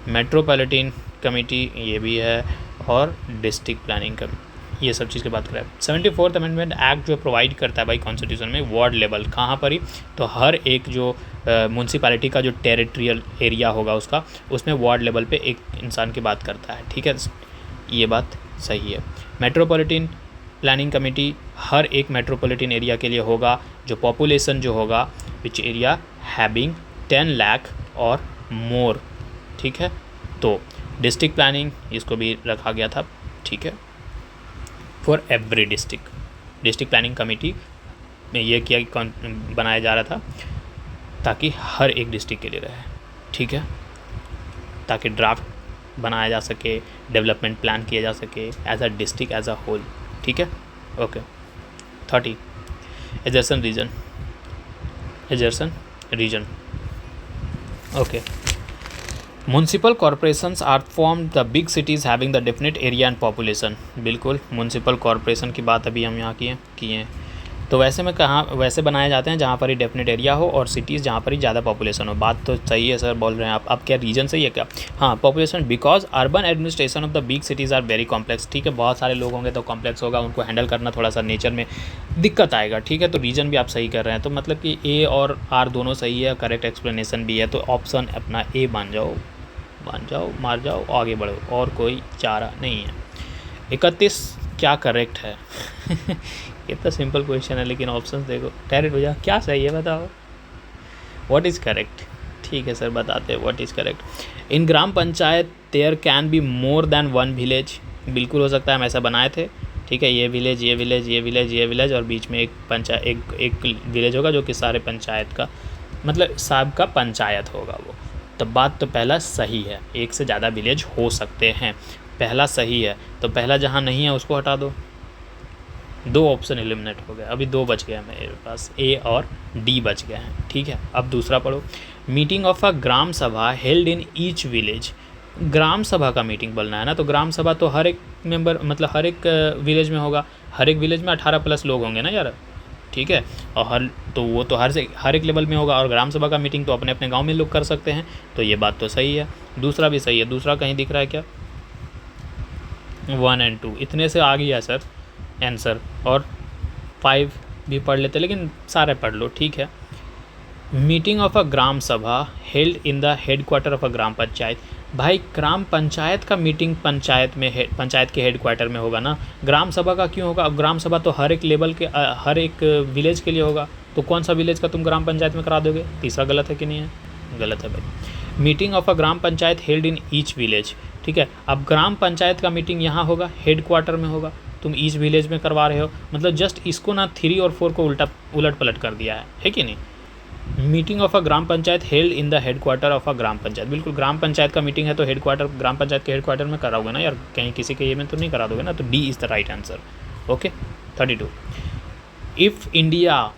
मेट्रोपॉलिटन कमेटी ये भी है, और डिस्ट्रिक्ट प्लानिंग कमेटी, ये सब चीज़ की बात करें। 74th अमेंडमेंट एक्ट जो प्रोवाइड करता है भाई कॉन्स्टिट्यूशन में वार्ड लेवल, कहाँ पर ही, तो हर एक जो म्यूनसिपैलिटी का जो टेरिटोरियल एरिया होगा उसका, उसमें वार्ड लेवल पे एक इंसान की बात करता है, ठीक है, ये बात सही है। मेट्रोपॉलिटन प्लानिंग कमेटी हर एक मेट्रोपॉलिटन एरिया के लिए होगा, जो पॉपुलेशन जो होगा विच एरिया हैविंग 10 लाख और मोर, ठीक है। तो डिस्ट्रिक्ट प्लानिंग इसको भी रखा गया था, ठीक है, for every district planning committee में ये किया बनाया जा रहा था ताकि हर एक डिस्ट्रिक्ट के लिए रहे, ठीक है, ताकि ड्राफ्ट बनाया जा सके, डेवलपमेंट प्लान किया जा सके as a district as a whole, ठीक है। ओके 30 एजर्सन reason okay. Municipal corporations are form the big cities having the definite area and population. बिल्कुल, म्यूनसिपल कॉरपोरेशन की बात अभी हम यहाँ किए हैं। तो वैसे में कहाँ वैसे बनाए जाते हैं जहाँ पर ही डेफिनेट एरिया हो और सिटीज़ जहाँ पर ही ज़्यादा पॉपुलेशन हो। बात तो सही है सर, बोल रहे हैं आप। अब क्या रीजन सही है क्या? हाँ, population, because urban administration of the big cities are very complex, ठीक है, बहुत सारे लोग होंगे तो कॉम्प्लेक्स होगा, उनको हैंडल करना थोड़ा सा नेचर में दिक्कत आएगा, ठीक है। तो रीजन भी आप सही कर रहे हैं, तो मतलब कि ए और आर दोनों सही है, करेक्ट एक्सप्लेनेशन भी है, तो ऑप्शन अपना ए मान जाओ, मार जाओ, आगे बढ़ो, और कोई चारा नहीं है। 31 क्या करेक्ट है? कितना सिंपल क्वेश्चन है, लेकिन ऑप्शंस देखो, डायरेक्ट हो जा, क्या सही है बताओ, व्हाट इज़ करेक्ट? ठीक है सर, बताते हैं what is correct. In gram panchayat there can be more than 1 village. बिल्कुल हो सकता है, हम ऐसा बनाए थे, ठीक है, ये विलेज, ये विलेज, ये विलेज, ये विलेज, और बीच में एक विलेज होगा जो कि सारे पंचायत का मतलब साहब का पंचायत होगा वो। तो बात तो पहला सही है, एक से ज़्यादा विलेज हो सकते हैं, पहला सही है। तो पहला जहाँ नहीं है उसको हटा दो, 2 ऑप्शन एलिमिनेट हो गए, अभी 2 बच गए मेरे पास, ए और डी बच गए हैं, ठीक है। अब दूसरा पढ़ो, meeting of a gram sabha held in each village. ग्राम सभा का मीटिंग बोलना है ना, तो ग्राम सभा तो हर एक मेंबर मतलब हर एक विलेज में होगा, हर एक विलेज में 18+ लोग होंगे ना यार, ठीक है, और तो वो तो हर एक लेवल में होगा, और ग्राम सभा का मीटिंग तो अपने अपने गांव में लोग कर सकते हैं, तो ये बात तो सही है। दूसरा भी सही है, दूसरा कहीं दिख रहा है क्या? 1 और 2 इतने से आ गया सर आंसर, और 5 भी पढ़ लेते, लेकिन सारे पढ़ लो, ठीक है। Meeting of a gram sabha held in the headquarter of a gram panchayat. भाई ग्राम पंचायत का मीटिंग पंचायत के हेडक्वार्टर में होगा ना, ग्राम सभा का क्यों होगा? अब ग्राम सभा तो हर एक लेवल के हर एक विलेज के लिए होगा, तो कौन सा विलेज का तुम ग्राम पंचायत में करा दोगे? तीसरा गलत है कि नहीं है? गलत है भाई। Meeting of a gram panchayat held in each village, ठीक है। अब ग्राम पंचायत का मीटिंग यहाँ होगा, हेडक्वार्टर में होगा, तुम ईच विलेज में करवा रहे हो, मतलब जस्ट इसको ना 3 और 4 को उलट पलट कर दिया है कि नहीं? Meeting of a gram panchayat held in the headquarter of a gram panchayat. बिल्कुल, ग्राम पंचायत का मीटिंग है तो हेडक्वार्टर ग्राम पंचायत के हेडक्वार्टर में कराओगे ना यार, कहीं किसी के ये में तो नहीं करा दोगे ना, तो D is the right answer. Okay 32। If India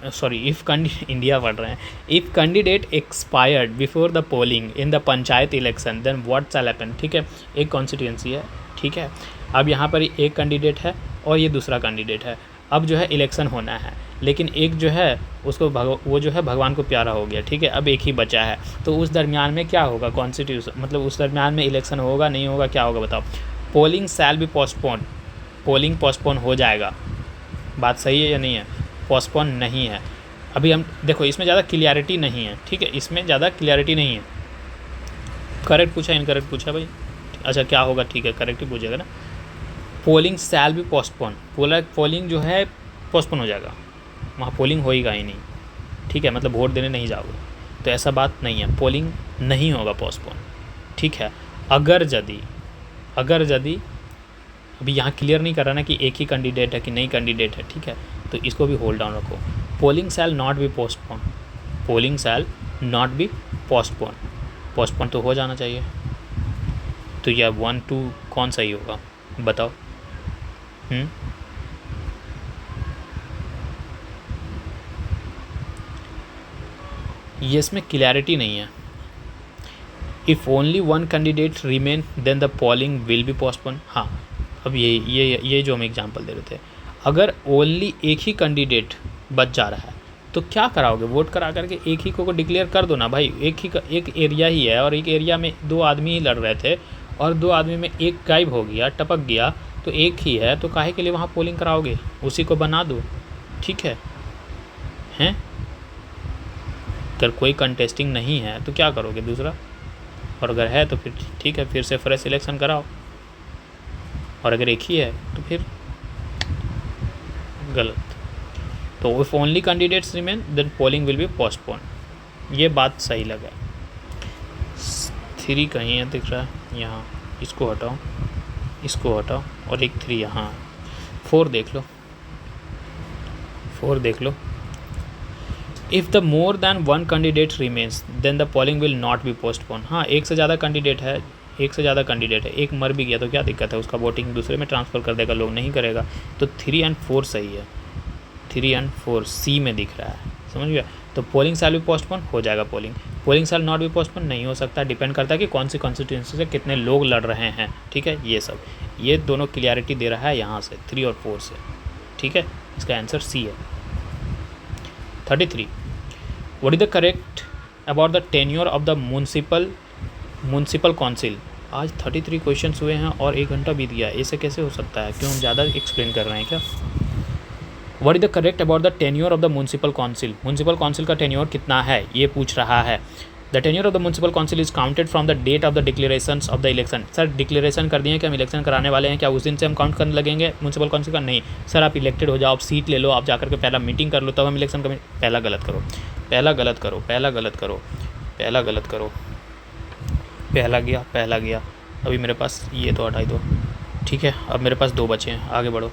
पढ़ रहे हैं, if candidate expired before the polling in the panchayat election then what shall happen. ठीक है, एक कॉन्स्टिट्यूंसी है, ठीक है, अब यहाँ पर एक कैंडिडेट है और ये दूसरा कैंडिडेट है, अब जो है इलेक्शन होना है, लेकिन एक जो है उसको वो जो है भगवान को प्यारा हो गया, ठीक है, अब एक ही बचा है, तो उस दरमियान में क्या होगा? कॉन्स्टिट्यूशन मतलब उस दरमियान में इलेक्शन होगा नहीं होगा, क्या होगा बताओ? Polling shall be postpone, polling postpone हो जाएगा। बात सही है या नहीं है? पोस्टपोन नहीं है। अभी हम देखो इसमें ज़्यादा क्लियरिटी नहीं है, ठीक है, इसमें ज़्यादा क्लियरिटी नहीं है। करेक्ट पूछा इनकरेक्ट पूछा भाई? अच्छा क्या होगा? ठीक है करेक्ट ही पूछेगा ना। Polling shall be postpone, polling जो है पोस्टपोन हो जाएगा, वहाँ पोलिंग होएगा ही नहीं, ठीक है, मतलब वोट देने नहीं जाओगे, तो ऐसा बात नहीं है, पोलिंग नहीं होगा पोस्टपोन, ठीक है। अगर यदि अभी यहाँ क्लियर नहीं कर रहा ना कि एक ही कैंडिडेट है कि नहीं कैंडिडेट है, ठीक है, तो इसको भी होल्ड डाउन रखो। Polling shall not be postpone, polling shall not be postpone, postpone तो हो जाना चाहिए। तो यह 1 2 कौन सही होगा बताओ? ये इसमें क्लैरिटी नहीं है, if only one candidate remain then the polling will be postpone. हाँ, अब ये जो हम एग्जांपल दे रहे थे, अगर ओनली एक ही कैंडिडेट बच जा रहा है तो क्या कराओगे, वोट करा करके एक ही को डिक्लेयर कर दो ना भाई। एक एरिया ही है और एक एरिया में 2 आदमी ही लड़ रहे थे और 2 आदमी में एक गायब हो गया, टपक गया, तो एक ही है, तो काहे के लिए वहाँ पोलिंग कराओगे, उसी को बना दो, ठीक है हैं। अगर कोई कंटेस्टिंग नहीं है तो क्या करोगे दूसरा, और अगर है तो फिर ठीक है, फिर से फ्रेश इलेक्शन कराओ, और अगर एक ही है तो फिर गलत। तो if only candidates remain then polling will be postpone, ये बात सही लगा। 3 कहीं है दिख रहा है यहाँ, इसको हटाओ, इसको हटाओ, और एक 3 यहाँ। 4 देख लो, 4 देख लो। If the more than one candidate remains then the polling will not be postpone. हाँ, एक से ज़्यादा कैंडिडेट है, एक मर भी गया तो क्या दिक्कत है, उसका वोटिंग दूसरे में ट्रांसफ़र कर देगा, लोग नहीं करेगा। तो 3 और 4 सही है, 3 और 4 सी में दिख रहा है, समझ गया। तो पोलिंग शैल बी पोस्टपोन हो जाएगा, polling shall not be postpone नहीं हो सकता, डिपेंड करता है कि कौन सी कॉन्स्टिट्यूंसी से कितने लोग लड़ रहे हैं, ठीक है। ये दोनों क्लियरिटी दे रहा है यहाँ से 3 और 4 से, ठीक है। इसका आंसर सी है। 33, what is the correct about the tenure of the municipal council. आज 33 क्वेश्चन हुए हैं और 1 घंटा बीत गया, ऐसे कैसे हो सकता है, क्यों हम ज़्यादा एक्सप्लेन कर रहे हैं क्या। What is the correct about the tenure of the municipal council का टेन्योर कितना है ये पूछ रहा है। The tenure of the municipal council is counted from the date of the declaration of the election. Sir declaration कर दिए कि हम इलेक्शन कराने वाले हैं, क्या उस दिन से हम काउंट करने लगेंगे म्युनिसिपल काउंसिल का। नहीं सर, आप इलेक्टेड हो जाओ, आप सीट ले लो, आप जाकर के पहला मीटिंग कर लो, तब हम इलेक्शन कमेटी। पहला गलत करो, पहला गलत करो, पहला गलत करो, पहला गलत करो, पहला गया। अभी मेरे पास ये तो हटाई दो, ठीक है। अब मेरे पास 2 बचे हैं, आगे बढ़ो।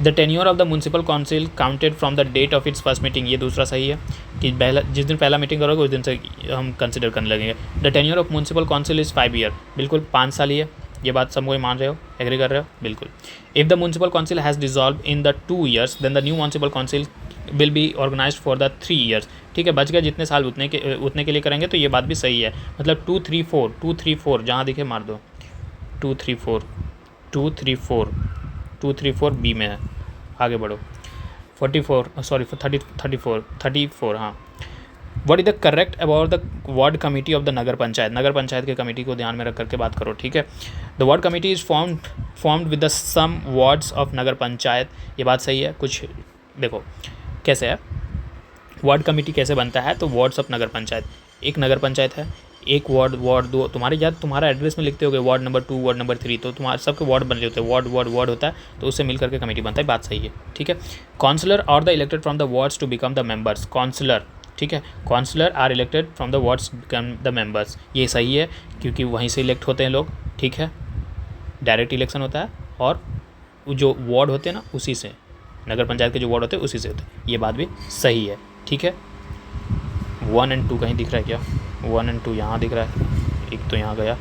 The tenure of the municipal council counted from the date of its first meeting, ये दूसरा सही है कि जिस दिन पहला मीटिंग करोगे उस दिन से हम कंसिडर करने लगेंगे। The tenure of municipal council is 5 year, बिल्कुल 5 साल ही है, ये बात सब कोई मान रहे हो, एग्री कर रहे हो, बिल्कुल। If the municipal council has dissolve in the 2 years then the new municipal council will be organised for the 3 years, ठीक है। बच गया जितने साल उतने के लिए करेंगे, तो ये बात भी सही है। मतलब 2 3 4 जहाँ दिखे मार दो, 2 3 4 बी में है, आगे बढ़ो। 34 हाँ। What is the correct about the ward committee of the nagar panchayat के कमेटी को ध्यान में रख करके बात करो, ठीक है। The ward committee is formed with the some wards of nagar panchayat, ये बात सही है। कुछ देखो कैसे है वार्ड कमेटी कैसे बनता है, तो वार्ड्स ऑफ नगर पंचायत, एक नगर पंचायत है, एक वार्ड 2, तुम्हारा एड्रेस में लिखते होगे वार्ड नंबर 2 वार्ड नंबर 3, तो तुम्हारे सबके वार्ड बन रहे होते हैं, वार्ड होता है, तो उससे मिल करके कमेटी बनता है, बात सही है, ठीक है। काउंसलर और the elected from the wards to become the members, councillor, ठीक है, councillor are elected from the wards become the members, ये सही है क्योंकि वहीं से इलेक्ट होते हैं लोग, ठीक है। डायरेक्ट इलेक्शन होता है और जो वार्ड होते हैं ना उसी से, नगर पंचायत के जो वार्ड होते हैं उसी से होते हैं, ये बात भी सही है, ठीक है। 1 और 2 कहीं दिख रहा है क्या, 1 और 2 यहाँ दिख रहा है, एक तो यहाँ गया,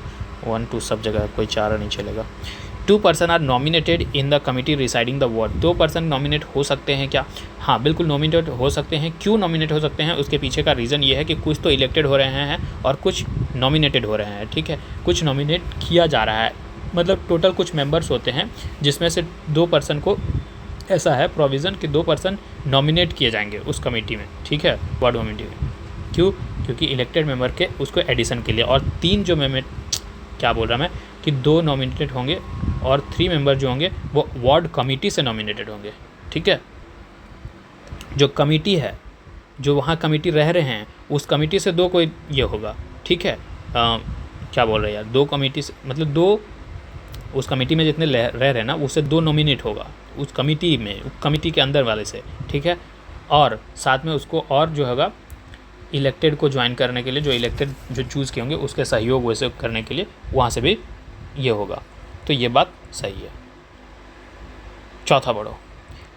1 2 सब जगह है, कोई 4 नहीं चलेगा। 2 person are nominated in the committee residing the ward, 2 person nominate हो सकते हैं क्या, हाँ बिल्कुल नॉमिनेट हो सकते हैं। क्यों नॉमिनेट हो सकते हैं, उसके पीछे का रीज़न ये है कि कुछ तो इलेक्टेड हो रहे हैं और कुछ नॉमिनेटेड हो रहे हैं, ठीक है। कुछ नॉमिनेट किया जा रहा है, मतलब टोटल कुछ मेंबर्स होते हैं जिसमें से 2 पर्सन को, ऐसा है प्रोविज़न कि 2 पर्सन नॉमिनेट किए जाएंगे उस कमेटी में, ठीक है, वार्ड कमेटी में। क्यों, क्योंकि इलेक्टेड मेंबर के उसको एडिशन के लिए, और 3 जो क्या बोल रहा मैं कि 2 नॉमिनेटेड होंगे और 3 मेंबर जो होंगे वो वार्ड कमेटी से नॉमिनेटेड होंगे, ठीक है। जो कमेटी है, जो वहाँ कमेटी रह रहे हैं, उस कमेटी से 2 कोई ये होगा, ठीक है। क्या बोल रहे हैं यार, 2 कमेटी से मतलब 2 उस कमेटी में जितने रह रहे हैं ना, उससे 2 नॉमिनेट होगा उस कमेटी में, कमेटी के अंदर वाले से, ठीक है। और साथ में उसको और जो होगा इलेक्टेड को ज्वाइन करने के लिए, जो इलेक्टेड जो चूज़ किए होंगे उसके सहयोग वैसे करने के लिए वहाँ से भी ये होगा, तो ये बात सही है। चौथा पढ़ो।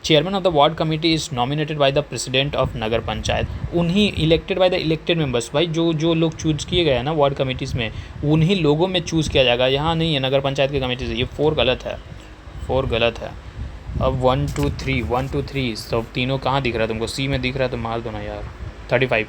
Chairman of the ward committee is nominated by the president of nagar panchayat, उन्हीं elected by the elected members, भाई जो लोग चूज़ किए गए हैं ना वार्ड कमेटीज़ में, उन्हीं लोगों में चूज़ किया जाएगा, यहाँ नहीं है नगर पंचायत की कमेटी से। ये 4 गलत है, 4 गलत है। अब 1 2 3 सब तीनों कहाँ दिख रहा है तुमको, सी में दिख रहा है तो मार दो ना यार। 35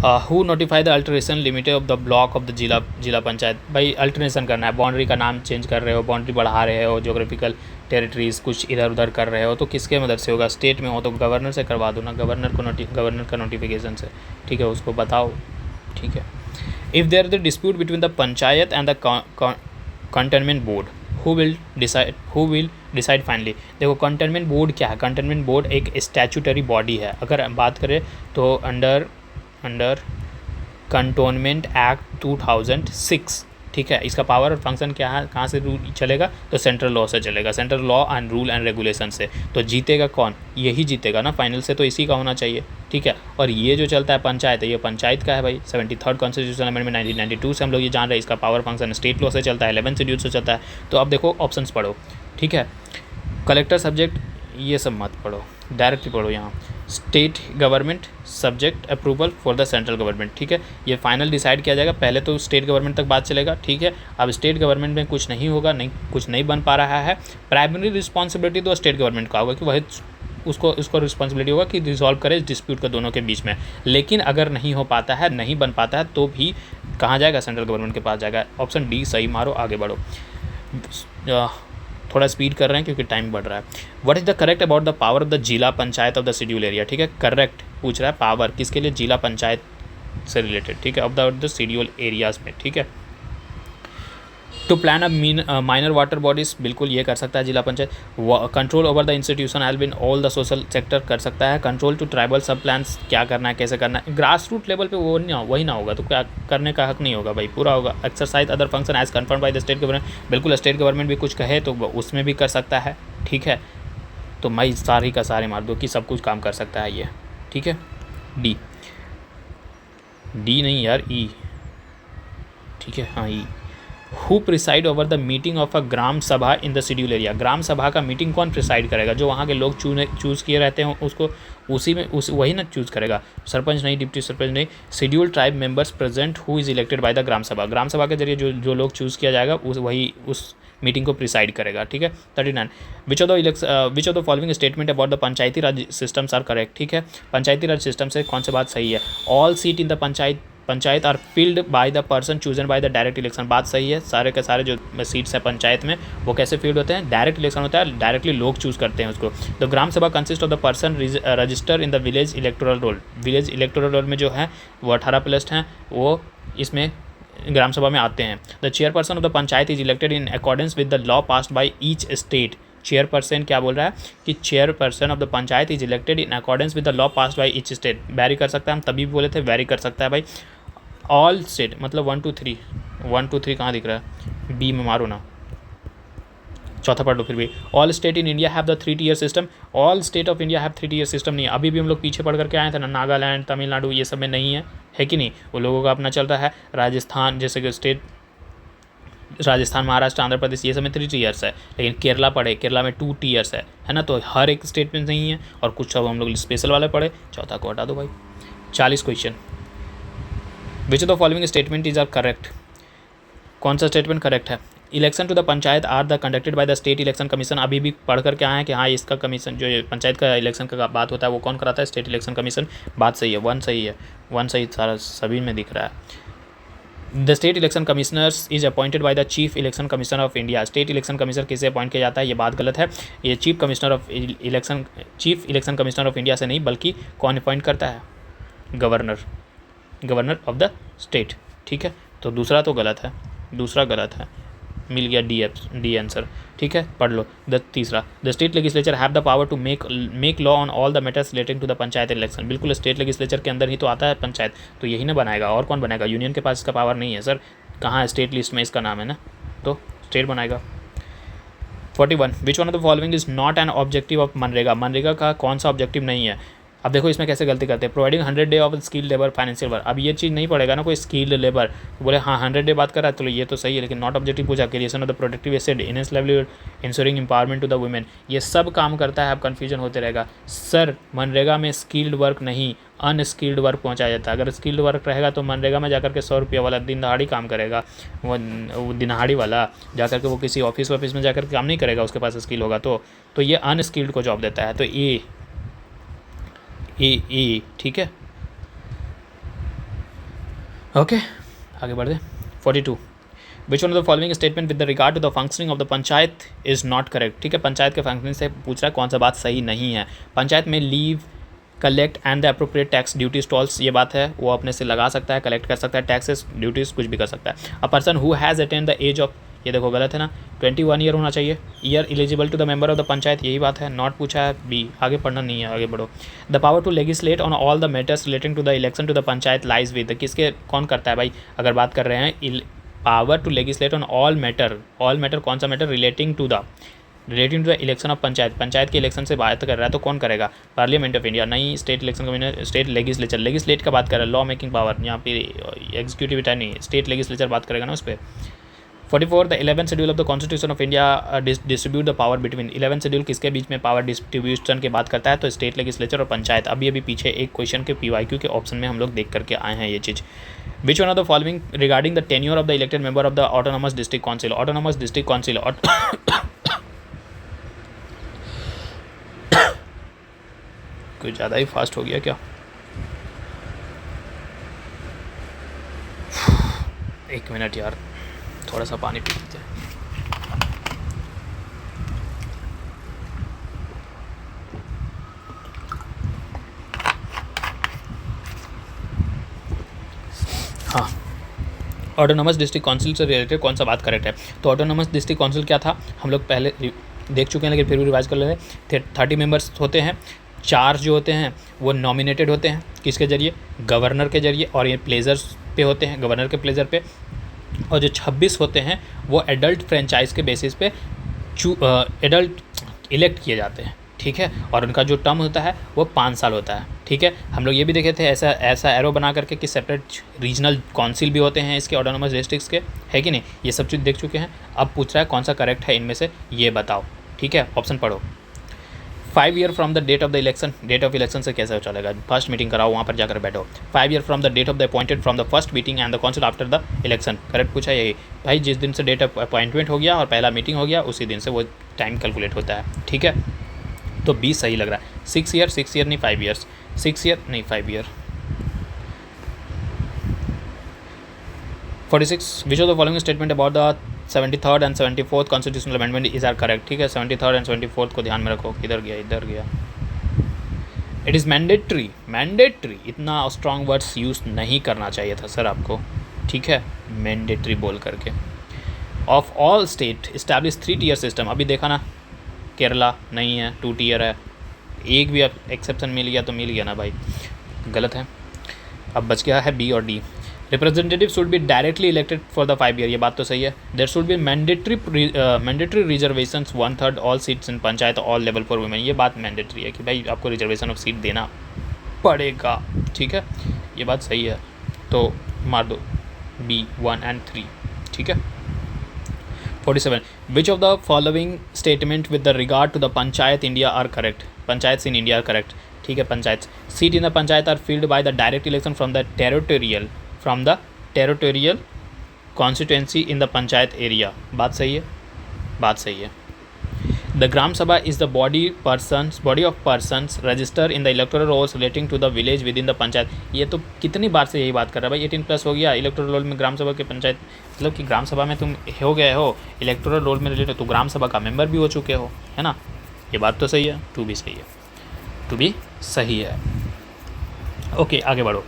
who notify the alteration limited of the block of the zila panchayat. भाई अल्टरेशन करना है, बाउंड्री का नाम चेंज कर रहे हो, बाउंड्री बढ़ा रहे हो, जोग्राफिकल टेरिटरीज कुछ इधर उधर कर रहे हो, तो किसके मदद से होगा? स्टेट में हो तो गवर्नर से करवा दो ना, गवर्नर का नोटिफिकेशन से, ठीक है, उसको बताओ, ठीक है। If there is the dispute between the panchayat and the cantonment board, who will decide finally. देखो कंटेनमेंट बोर्ड क्या है? कंटेनमेंट बोर्ड एक स्टैट्यूटरी बॉडी है। अगर बात करें तो अंडर कंटोनमेंट एक्ट 2006, ठीक है। इसका पावर और फंक्शन क्या है, कहाँ से रूल चलेगा? तो सेंट्रल लॉ से चलेगा, central law and rule and regulation से। तो जीतेगा कौन? यही जीतेगा ना फाइनल से, तो इसी का होना चाहिए, ठीक है। और ये जो चलता है पंचायत है, ये पंचायत का है भाई। 73rd कॉन्स्टिट्यूशनल अमेंडमेंट 1992 से हम लोग ये जान रहे हैं, इसका पावर फंक्शन स्टेट लॉ से चलता है, 11th शेड्यूल से चलता है। तो अब देखो ऑप्शंस पढ़ो, ठीक है। कलेक्टर सब्जेक्ट ये सब मत पढ़ो, डायरेक्टली पढ़ो यहाँ। State government subject approval for the central government, ठीक है। ये फाइनल डिसाइड किया जाएगा, पहले तो स्टेट गवर्नमेंट तक बात चलेगा, ठीक है। अब स्टेट गवर्नमेंट में कुछ नहीं होगा, कुछ नहीं बन पा रहा है, प्राइमरी रिस्पॉन्सिबिलिटी तो स्टेट गवर्नमेंट का होगा कि वह उसको रिस्पॉन्सिबिलिटी होगा कि रिजॉल्व करे इस डिस्प्यूट का दोनों के बीच में। लेकिन अगर नहीं हो पाता है, नहीं बन पाता है, तो भी कहाँ जाएगा? सेंट्रल गवर्नमेंट के पास जाएगा। ऑप्शन डी सही मारो, आगे बढ़ो। थोड़ा स्पीड कर रहे हैं क्योंकि टाइम बढ़ रहा है। What is the correct about the power of the zila panchayat of the schedule area, ठीक है। करेक्ट पूछ रहा है, पावर किसके लिए? जिला पंचायत से रिलेटेड, ठीक है, ऑफ द शेड्यूल एरियाज में, ठीक है। To plan a minor water bodies, बिल्कुल ये कर सकता है जिला panchayat. Control over the institution help in all the social sector, कर सकता है। Control to tribal sub plans, क्या करना है, कैसे करना है, ग्रास रूट लेवल पे वो नहीं, वही ना होगा तो क्या करने का हक नहीं होगा भाई, पूरा होगा। Exercise other function as confirm by the state government, बिल्कुल स्टेट गवर्नमेंट भी कुछ कहे तो उसमें भी कर सकता है, ठीक है। तो मैं सारी का सारे मार दो कि सब कुछ काम कर सकता है ये, ठीक है। डी नहीं यार, ई, ठीक है, हाँ E. Who preside over the meeting of a gram sabha in the schedule area, gram sabha का मीटिंग कौन प्रिसाइड करेगा? जो वहाँ के लोग चूज़ किए रहते हैं उसको, उसी में वही ना चूज़ करेगा, सरपंच नहीं, डिप्टी सरपंच नहीं। Schedule tribe members present who is elected by the gram sabha, gram सभा के जरिए जो लोग चूज़ किया जाएगा वही उस मीटिंग को प्रिसाइड करेगा, ठीक है। 39 which of the following statement about the panchayati raj systems are correct, ठीक है। पंचायती राज सिस्टम से कौन सी बात सही है? All seat in the panchayat are filled by the person chosen by the direct election, बात सही है। सारे के सारे जो सीट्स हैं पंचायत में वो कैसे फील्ड होते हैं? डायरेक्ट इलेक्शन होता है, डायरेक्टली लोग चूज़ करते हैं उसको। द ग्राम सभा consist of the person register in the village electoral roll, village electoral roll में जो है वो 18+ हैं, वो इसमें ग्राम सभा में आते हैं। The chairperson of the panchayat is elected in accordance with the law passed by each state, chairperson क्या बोल रहा है कि chairperson of the panchayat is elected in accordance with the law passed by each state, vary कर सकता है, हम तभी बोले थे वैरी कर सकता है भाई। ऑल स्टेट मतलब 1 2 3, 1 2 3 कहाँ दिख रहा है? बी में मारो ना, चौथा पढ़ लो फिर भी। All state in India have the 3-tier system, all state of India have 3-tier system नहीं है। अभी भी हम लोग पीछे पढ़ करके आए थे ना, नागालैंड, तमिलनाडु, ये सब में नहीं है कि नहीं? वो लोगों का अपना चल रहा है। राजस्थान जैसे कि स्टेट, राजस्थान, महाराष्ट्र, आंध्र प्रदेश, ये सब में 3 tiers है, लेकिन केरला पढ़े, केरला में 2 tiers है ना। तो हर एक स्टेट में नहीं है, और कुछ सब हम लोग स्पेशल वाले पढ़े। चौथा को हटा दो भाई। 40 question. Which of the following statement is are correct, कौन सा स्टेटमेंट करेक्ट है? Election to the panchayat are the conducted by the state election commission, अभी भी पढ़ करके आए हैं कि हाँ इसका कमीशन जो पंचायत का इलेक्शन का बात होता है वो कौन कराता है? स्टेट इलेक्शन कमीशन, बात सही है, 1 सही है, 1 सही सारा सभी में दिख रहा है। The state election commissioners is appointed by the chief election commissioner of India, state election commissioner किसे अपॉइंट किया जाता है? ये बात गलत है, ये chief election commissioner of India से नहीं, बल्कि कौन अपॉइंट करता है? गवर्नर ऑफ द स्टेट, ठीक है। तो दूसरा तो गलत है, दूसरा गलत है, मिल गया डी आंसर, ठीक है। पढ़ लो। तीसरा, the state legislature have the power to make law on all the matters relating to the panchayat election, बिल्कुल स्टेट लेजिस्लेचर के अंदर ही तो आता है पंचायत, तो यही ना बनाएगा, और कौन बनाएगा? यूनियन के पास इसका पावर नहीं है सर, कहाँ स्टेट लिस्ट में इसका नाम है ना, तो स्टेट बनाएगा। 41 विच one of the following is not an objective of MNREGA, MNREGA का कौन सा ऑब्जेक्टिव नहीं है? अब देखो इसमें कैसे गलती करते हैं। Providing 100 day of skilled labour financial work, अब ये चीज़ नहीं पड़ेगा ना कोई स्किल्ड लेबर, तो बोले हाँ 100 डे बात कर रहा है, तो ये तो सही है, लेकिन नॉट ऑब्जेक्टिव पूछा। Creation of the productive asset, enhance livelihood, ensuring empowerment to the women, ये सब काम करता है। अब कन्फ्यूजन होते रहेगा सर, मनरेगा में स्किल्ड वर्क नहीं अनस्किल्ड वर्क पहुंचाया जाता है। अगर स्किल्ड वर्क रहेगा तो मनरेगा में जाकर के 100 रुपये वाला दिन दहाड़ी काम करेगा, वो दिनहाड़ी वाला जाकर के वो किसी ऑफिस में जाकर के काम नहीं करेगा, उसके पास स्किल होगा तो ये अनस्किल्ड को जॉब देता है। तो ए, ठीक है। 42 which one of the following statement is are correct, कौन सा स्टेटमेंट करेक्ट है? Election to the panchayat are the conducted by the state election commission, बात सही है। 43 which of the following statement is are correct, okay आगे बढ़ते 42 which one of the following statement with the regard to the functioning of the panchayat is not correct. ठीक है, पंचायत के functioning से पूछ रहा है कौन सा बात सही नहीं है। पंचायत में levy collect and the appropriate tax duties tolls, ये बात है, वो अपने से लगा सकता है, कलेक्ट कर सकता है, टैक्सेस ड्यूटीज़ कुछ भी कर सकता है। A person who has attend the age of, ये देखो गलत है ना, 21 ईयर होना चाहिए, year eligible to the member of the panchayat, यही बात है, नॉट पूछा है, बी, आगे पढ़ना नहीं है, आगे बढ़ो। The power to legislate on all the matters relating to the election to the panchayat lies with, किसके, कौन करता है भाई, अगर बात कर रहे हैं power to legislate on all matter कौन सा matter, relating to the election of panchayat, panchayat के इलेक्शन से बात कर रहा है तो कौन करेगा, पार्लियामेंट ऑफ इंडिया, नहीं state election commission, state legislature, legislate का बात कर रहा है, लॉ मेकिंग पावर, यहाँ पे एग्जीक्यूटिव नहीं, स्टेट लेगिस्लेचर बात करेगा ना उस पर। 44 the 11th schedule of the constitution of India distribute the power between, 11th schedule किसके बीच में पावर डिस्ट्रीब्यूशन की बात करता है, तो स्टेट लेगिस्लेचर और पंचायत। अभी पीछे एक क्वेश्चन के PYQ के ऑप्शन में हम लोग देख करके आए हैं ये चीज़। Which one of the following regarding the tenure of the elected member of the autonomous district council, autonomous district council कुछ ज़्यादा ही फास्ट हो गया क्या, एक मिनट यार, थोड़ा सा पानी पी लेते हैं। हाँ, ऑटोनोमस डिस्ट्रिक्ट काउंसिल से रिलेटेड कौन सा बात करेक्ट है, तो ऑटोनोमस डिस्ट्रिक्ट काउंसिल क्या था, हम लोग पहले देख चुके हैं लेकिन फिर भी रिवाइज कर लेते हैं। 30 मेंबर्स होते हैं, 4 जो होते हैं वो नॉमिनेटेड होते हैं, किसके जरिए, गवर्नर के जरिए, और ये प्लेजर्स पे होते हैं, गवर्नर के प्लेजर पे, और जो 26 होते हैं वो एडल्ट फ्रेंचाइज के बेसिस पे एडल्ट इलेक्ट किए जाते हैं। ठीक है, और उनका जो टर्म होता है वो 5 साल होता है। ठीक है, हम लोग ये भी देखे थे ऐसा एरो बना करके कि सेपरेट रीजनल काउंसिल भी होते हैं इसके ऑटोनोमस डिस्ट्रिक्ट्स के, है कि नहीं, ये सब चीज़ देख चुके हैं। अब पूछ रहा है कौन सा करेक्ट है इनमें से, ये बताओ। ठीक है, ऑप्शन पढ़ो। 5 year from the date of the election, date of election से कैसे चलेगा, फर्स्ट मीटिंग कराओ, वहाँ पर जाकर बैठो। 5 year from the date of the appointed from the first meeting and the council after the election, correct पूछा यही भाई, जिस दिन से डेट ऑफ अपॉइंटमेंट हो गया और पहला मीटिंग हो गया उसी दिन से वो टाइम कैलकुलेट होता है। ठीक है, तो 20 सही लग रहा है। 6 ईयर नहीं 5 ईयर्स, 6 ईयर नहीं 5 year. 46 which of the following statement about the 73rd and 74th constitutional amendment is are correct. ठीक है, 73rd एंड 74th को ध्यान में रखो, किधर गया, इधर गया। इट इज़ मैंडेटरी, मैंडेटरी इतना स्ट्रॉन्ग वर्ड्स यूज़ नहीं करना चाहिए था सर आपको। ठीक है, मैंडेटरी बोल करके। Of all state establish 3 tier system, अभी देखा ना, केरला नहीं है, 2 टीयर है, एक भी एक्सेप्शन मिल गया तो मिल गया ना भाई, गलत है। अब बच गया है बी और D. Representative should be directly elected for the 5 year, ये बात तो सही है। There should be mandatory reservations 1/3 all seats in panchayat all level for women, ये बात मैंडेटरी है कि भाई आपको रिजर्वेशन ऑफ सीट देना पड़ेगा। ठीक है, ये बात सही है, तो मार दो बी 1 and 3। ठीक है। 47 which of the following statement with the regard to the panchayat India are correct, panchayat in India are correct. ठीक है, panchayat seat in the panchayat are filled by the direct election from the territorial constituency in the panchayat area, बात सही है, बात सही है। The gram sabha is the body of persons register in the electoral rolls relating to the village within the panchayat, ये तो कितनी बार से यही बात कर रहा है भाई, 18+ हो गया इलेक्टोरल रोल में ग्राम सभा के पंचायत, मतलब कि ग्राम सभा में तुम हो गए हो, इलेक्टोरल रोल में रिलेटेड तो ग्राम सभा का मेंबर भी हो चुके हो, है ना, ये बात तो सही है, टू भी सही है, टू भी सही है। ओके, आगे बढ़ो।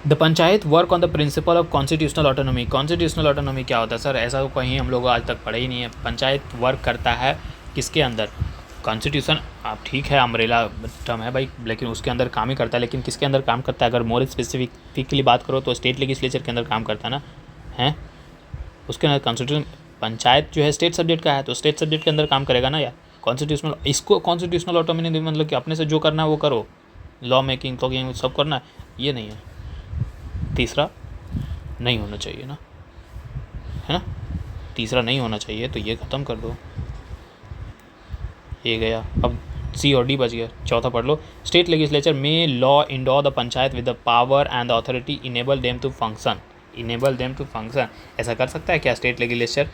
The panchayat work on the principle of constitutional autonomy, constitutional autonomy क्या होता है सर, ऐसा तो कहीं हम लोग आज तक पढ़े ही नहीं है। पंचायत वर्क करता है किसके अंदर, कॉन्स्टिट्यूशन, आप ठीक है अम्ब्रेला टर्म है भाई, लेकिन उसके अंदर काम ही करता है, लेकिन किसके अंदर काम करता है, अगर मोर स्पेसिफिकली बात करो तो स्टेट लेजिस्लेचर के अंदर काम करता है ना, है उसके अंदर कॉन्स्टिट्यूशन। पंचायत जो है स्टेट सब्जेक्ट का है तो स्टेट सब्जेक्ट के अंदर काम करेगा ना यार, कॉन्स्टिट्यूशनल, इसको कॉन्स्टिट्यूशनल ऑटोनॉमी नहीं, मतलब कि अपने से जो करना है वो करो, लॉ मेकिंग तो सब करना है, ये नहीं है। तीसरा नहीं होना चाहिए ना, है ना, तीसरा नहीं होना चाहिए, तो ये ख़त्म कर दो, ये गया। अब सी और डी बच गया, चौथा पढ़ लो। State legislature may law endow the panchayat with the power and the authority enable them to function, enable them to function, ऐसा कर सकता है क्या स्टेट लेजिस्लेचर,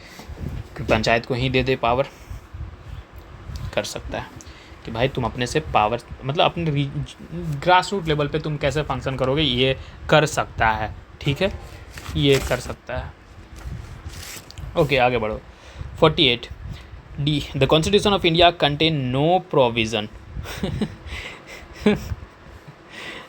पंचायत को ही दे दे पावर, कर सकता है कि भाई तुम अपने से पावर, मतलब अपने ग्रास रूट लेवल पे तुम कैसे फंक्शन करोगे, ये कर सकता है। ठीक है, ये कर सकता है। ओके, आगे बढ़ो। 48 D, the constitution of India contain no provision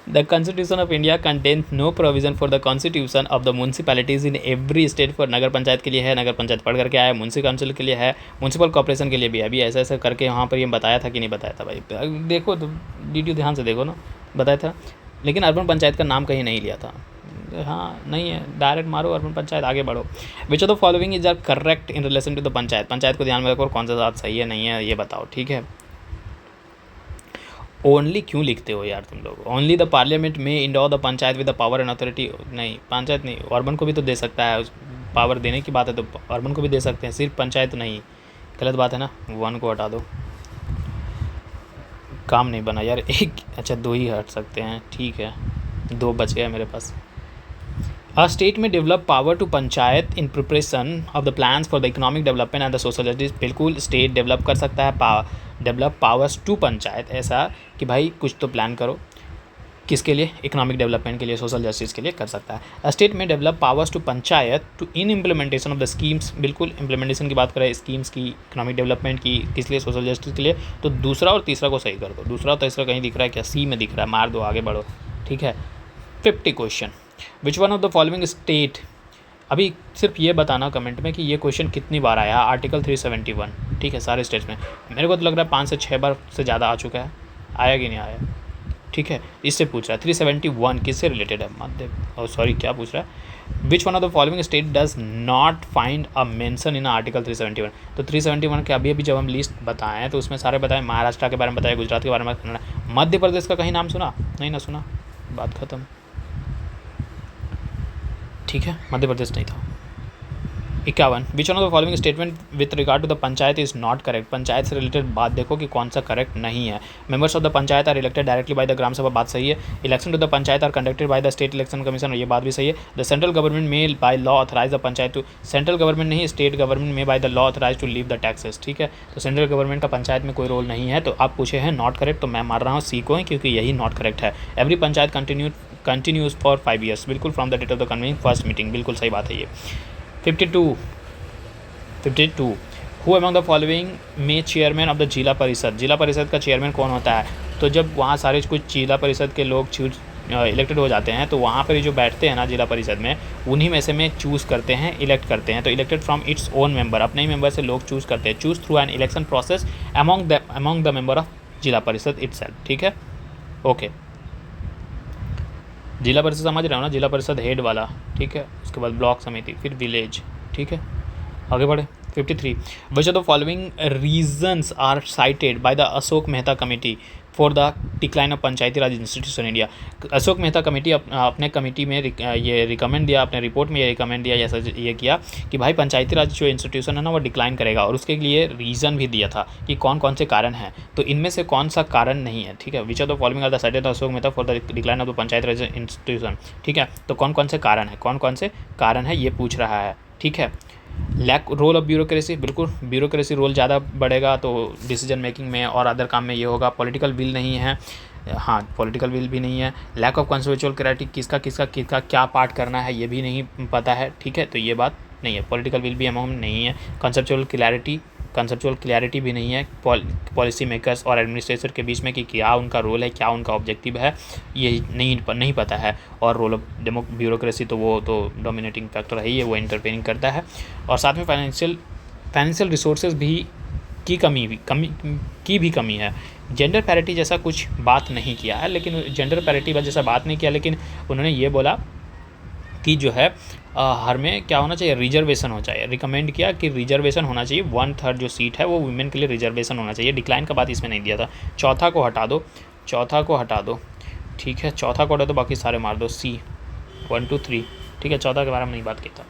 The Constitution of India contains no provision for the constitution of the municipalities in every state for नगर पंचायत के लिए है, नगर पंचायत पढ़ करके आया, म्यूनसिपल काउंसिल के लिए है, म्यूनसिपल कॉर्पोरेशन के लिए भी है। अभी ऐसा ऐसा करके यहाँ पर ये बताया था कि नहीं बताया था भाई, देखो तो वीडियो ध्यान से देखो ना, बताया था। लेकिन अर्बन पंचायत का नाम कहीं नहीं लिया था। हाँ नहीं है, डायरेक्ट मारो अर्बन पंचायत, आगे बढ़ो। Which of the following is are correct in relation to the panchayat, panchayat को ध्यान में रखो और कौन सा बात सही है नहीं है ये बताओ, ठीक है। ओनली क्यों लिखते हो यार तुम लोग, ओनली द पार्लियामेंट में Indo the panchayat with the power and authority, नहीं पंचायत नहीं, अर्बन को भी तो दे सकता है, पावर देने की बात है तो अर्बन को भी दे सकते हैं, सिर्फ पंचायत तो नहीं, गलत बात है ना। 1 को हटा दो, काम नहीं बना यार, एक अच्छा 2 ही हट सकते हैं, ठीक है 2 बच गया मेरे पास। A state may develop power to panchayat in preparation of the plans for the economic development and the social justice, बिल्कुल स्टेट डेवलप कर सकता है, डेवलप पावर्स टू पंचायत, ऐसा कि भाई कुछ तो प्लान करो, किसके लिए, इकोनॉमिक डेवलपमेंट के लिए, सोशल जस्टिस के लिए कर सकता है। State may develop powers to panchayat to in implementation of the schemes, बिल्कुल इम्प्लीमेंटेशन की बात करें, स्कीम्स की, इकोनॉमिक डेवलपमेंट की, किस लिए, सोशल जस्टिस के लिए, तो दूसरा और तीसरा को सही कर दो। दूसरा और तीसरा कहीं दिख रहा है क्या, सी में दिख रहा है, मार दो, आगे बढ़ो, ठीक है। 50 question, which one of the following state, अभी सिर्फ ये बताना कमेंट में कि ये क्वेश्चन कितनी बार आया, आर्टिकल 371, ठीक है, सारे स्टेट्स में। मेरे को तो लग रहा है 5 से 6 बार से ज़्यादा आ चुका है, आया कि नहीं आया, ठीक है। इससे पूछ रहा है 371 किससे रिलेटेड है, मध्य, और सॉरी क्या पूछ रहा है, विच one of the following state does not find a mention in article 371, तो 371 के अभी जब हम लिस्ट बताएं तो उसमें सारे बताएं, महाराष्ट्र के बारे में बताया, गुजरात के बारे में, मध्य प्रदेश का कहीं नाम सुना नहीं, ना सुना, बात खत्म, ठीक है, मध्य प्रदेश नहीं था। 51, which one of the following statement with regard to the panchayat is not correct, panchayat से रिलेटेड बात देखो कि कौन सा करेक्ट नहीं है। Members of the panchayat are elected directly by the gram sabha, बात सही है। Election to the panchayat are conducted by the state election commission, ये बात भी सही है। The central government may by law authorise the panchayat to, central government नहीं, state government may by the law authorise to levy the taxes, ठीक है। तो central government का पंचायत में कोई रोल नहीं है, तो आप पूछे हैं नॉट करेक्ट, तो मैं मार रहा हूँ सी को ही, क्योंकि यही नॉट करेक्ट है। Every panchayat continues for 5 years, बिल्कुल from the date of the convening first meeting, बिल्कुल सही बात है ये। 52 who among the following may chairman of the zila parishad, जिला परिषद का चेयरमैन कौन होता है, तो जब वहाँ सारे कुछ जिला परिषद के लोग इलेक्टेड हो जाते हैं, तो वहाँ पर जो बैठते हैं ना जिला परिषद में, उन्हीं में से चूज़ करते हैं, इलेक्ट करते हैं, तो elected from its own member, अपने ही मेंबर से लोग चूज़ करते हैं, choose through an election process among the member of जिला परिषद इटसेल्फ, ठीक है। ओके, जिला परिषद समझ रहे हो ना, जिला परिषद हेड वाला, ठीक है, उसके बाद ब्लॉक समिति, फिर विलेज, ठीक है, आगे बढ़े। 53, which of the following reasons are cited by the Ashok Mehta committee for the decline of panchayati raj institution India, Ashok Mehta committee अपने कमेटी में ये रिकमेंड दिया, अपने रिपोर्ट में ये रिकमेंड दिया, ऐसा ये किया कि भाई पंचायती राज जो इंस्टीट्यूशन है ना वो डिक्लाइन करेगा, और उसके लिए रीज़न भी दिया था कि कौन कौन से कारण हैं, तो इनमें से कौन सा कारण नहीं है, ठीक है। Which of the following are the cited Ashok Mehta for the decline of the panchayati raj institution, ठीक है, तो कौन कौन से कारण है, कौन कौन से कारण है ये पूछ रहा है, ठीक है। लैक रोल ऑफ ब्यूरोक्रेसी, बिल्कुल ब्यूरोक्रेसी रोल ज़्यादा बढ़ेगा तो डिसीजन मेकिंग में और अदर काम में ये होगा। पॉलिटिकल विल नहीं है, हाँ पॉलिटिकल विल भी नहीं है। लैक ऑफ कंसेप्चुअल क्लैरिटी, किसका क्या पार्ट करना है ये भी नहीं पता है, ठीक है, तो ये बात नहीं है। पॉलिटिकल विल भी अमाउंट नहीं है। कंसेप्चुअल क्लैरिटी भी नहीं है पॉलिसी मेकर्स और एडमिनिस्ट्रेटर के बीच में कि क्या उनका रोल है, क्या उनका ऑब्जेक्टिव है, ये नहीं पता है। और रोल ऑफ ब्यूरोक्रेसी तो वो तो डोमिनेटिंग फैक्टर है ही है, वो इंटरफेयरिंग करता है। और साथ में फाइनेंशियल रिसोर्सेज भी की कमी है। जेंडर पैरिटी जैसा कुछ बात नहीं किया है, लेकिन जेंडर पैरिटी जैसा बात नहीं किया, लेकिन उन्होंने ये बोला कि जो है हर में क्या होना चाहिए, रिजर्वेशन हो चाहिए। रिकमेंड किया कि रिजर्वेशन होना चाहिए, 1/3 जो सीट है वो वुमेन के लिए रिजर्वेशन होना चाहिए। डिक्लाइन का बात इसमें नहीं दिया था। चौथा को हटा दो, ठीक है, चौथा को हटा दो, बाकी सारे मार दो। C 1 2 3, ठीक है, चौथा के बारे में नहीं बात की था।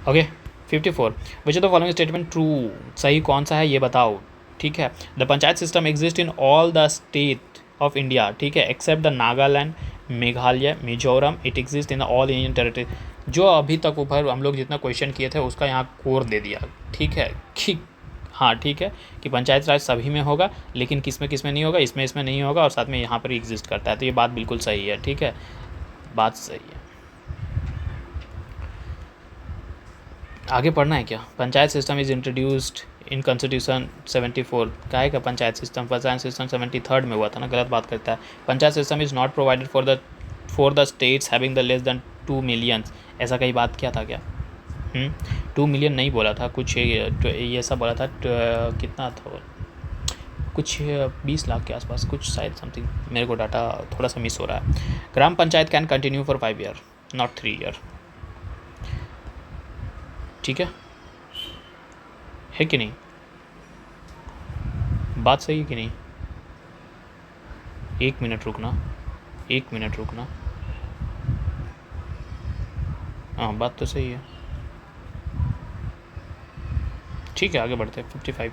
Okay 54, which of the following statement true, सही कौन सा है ये बताओ, ठीक है। The panchayat system exist in all the state of India, ठीक है, except the Nagaland, Meghalaya, Mizoram, it exist in all Indian territory. जो अभी तक ऊपर हम लोग जितना क्वेश्चन किए थे उसका यहाँ कोर दे दिया, ठीक है, कि हाँ ठीक है कि पंचायत राज सभी में होगा, लेकिन किस में नहीं होगा, इसमें नहीं होगा, और साथ में यहाँ पर एग्जिस्ट करता है। तो ये बात बिल्कुल सही है, ठीक है, बात सही है। आगे पढ़ना है क्या? Panchayat system is introduced in constitution 74। क्या है का पंचायत सिस्टम? पंचायत सिस्टम 73 में हुआ था ना, गलत बात करता है। Panchayat system is not provided for the states having the less than 2 million. ऐसा कहीं बात किया था क्या? 2 मिलियन नहीं बोला था, कुछ ये सब बोला था। कितना था? कुछ 20 लाख के आसपास कुछ शायद समथिंग, मेरे को डाटा थोड़ा सा मिस हो रहा है। Gram panchayat can continue for 5 year not 3 year. ठीक है कि नहीं? बात सही है कि नहीं? 1 मिनट रुकना, 1 मिनट रुकना। हाँ, बात तो सही है। ठीक है, आगे बढ़ते हैं। 55।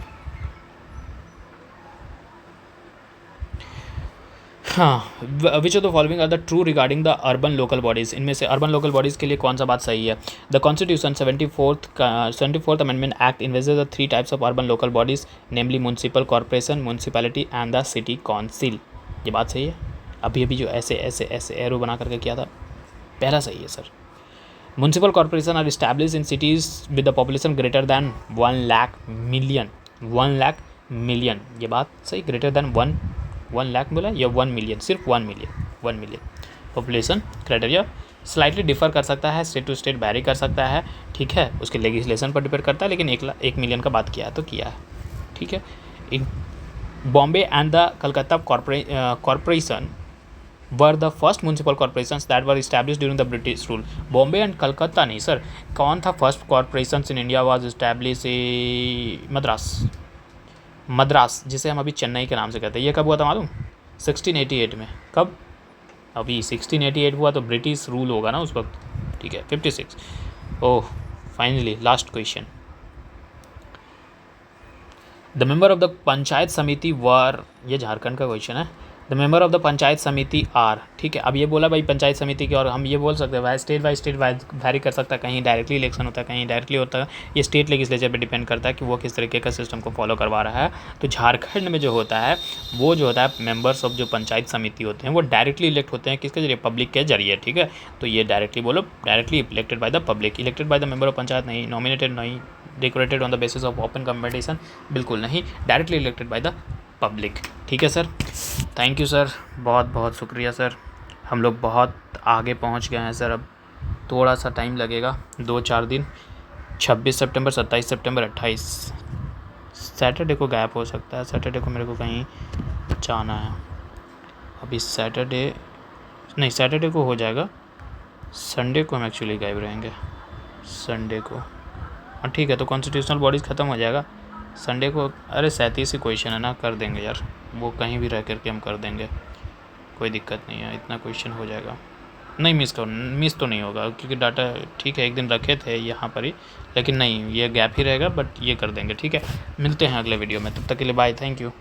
हाँ, which of the following are the true regarding the urban local bodies. इनमें से अर्बन लोकल बॉडीज़ के लिए कौन सा बात सही है? The constitution 74th amendment act envisages the 3 types of urban local bodies, namely municipal corporation, municipality and the city council. ये बात सही है। अभी जो ऐसे एरो बना करके किया था, पहला सही है sir. Municipal corporation are establish in cities with the population greater than 1 lakh million. 1 lakh million, ये बात सही। ग्रेटर दैन 1 लाख बोला या 1 मिलियन? सिर्फ 1 million population criteria slightly differ कर सकता है, स्टेट टू स्टेट वैरी कर सकता है। ठीक है, उसके लेजिस्लेशन पर डिपेंड करता है, लेकिन 1 मिलियन का बात किया है तो किया है। ठीक है। Bombay and the Calcutta corporation were the first municipal corporations that were establish during the British rule. Bombay and Calcutta नहीं सर, कौन था first corporations in India was establish? Madras, जिसे हम अभी चेन्नई के नाम से कहते हैं। ये कब हुआ था मालूम? 1688 में। कब? अभी 1688 हुआ तो ब्रिटिश रूल होगा ना उस वक्त। ठीक है। 56। Oh, finally last question. The member of the panchayat samiti were, ये झारखंड का क्वेश्चन है। The member of the panchayat samiti are. ठीक है, अब ये बोला भाई पंचायत समिति की, और हम ये बोल सकते हैं भाई स्टेट बाई स्टेट वैरी कर सकता है। कहीं डायरेक्टली इलेक्शन होता है, कहीं डायरेक्टली होता है। ये स्टेट लेजिस्लेचर पे डिपेंड करता है कि वो किस तरीके का सिस्टम को फॉलो करवा रहा है। तो झारखंड में जो होता है वो जो होता है मेंबर्स ऑफ जो पंचायत समिति होते हैं वो डायरेक्टली इलेक्ट होते हैं। किसके जरिए? पब्लिक के जरिए। ठीक है, तो ये डायरेक्टली बोलो, directly elected by the public. Elected by the member of panchayat नहीं, नॉमिनेटेड नहीं, decorated on the basis of open competition, बिल्कुल नहीं, directly elected by the public. ठीक है सर, थैंक यू सर, बहुत बहुत शुक्रिया सर। हम लोग बहुत आगे पहुंच गए हैं सर। अब थोड़ा सा टाइम लगेगा, 2-4 दिन। 26 सितंबर, 27 सितंबर, 28 सैटरडे को गैप हो सकता है। सैटरडे को मेरे को कहीं जाना है। अभी सैटरडे नहीं, सैटरडे को हो जाएगा। संडे को हम एक्चुअली गायब रहेंगे, संडे को। हाँ ठीक है, तो कॉन्स्टिट्यूशनल बॉडीज़ ख़त्म हो जाएगा संडे को। अरे 37 ही क्वेश्चन है ना, कर देंगे यार, वो कहीं भी रह करके हम कर देंगे, कोई दिक्कत नहीं है, इतना क्वेश्चन हो जाएगा। नहीं मिस तो नहीं होगा, क्योंकि डाटा ठीक है, एक दिन रखे थे यहाँ पर ही, लेकिन नहीं, ये गैप ही रहेगा, बट ये कर देंगे। ठीक है, मिलते हैं अगले वीडियो में, तब तक के लिए बाय, थैंक यू।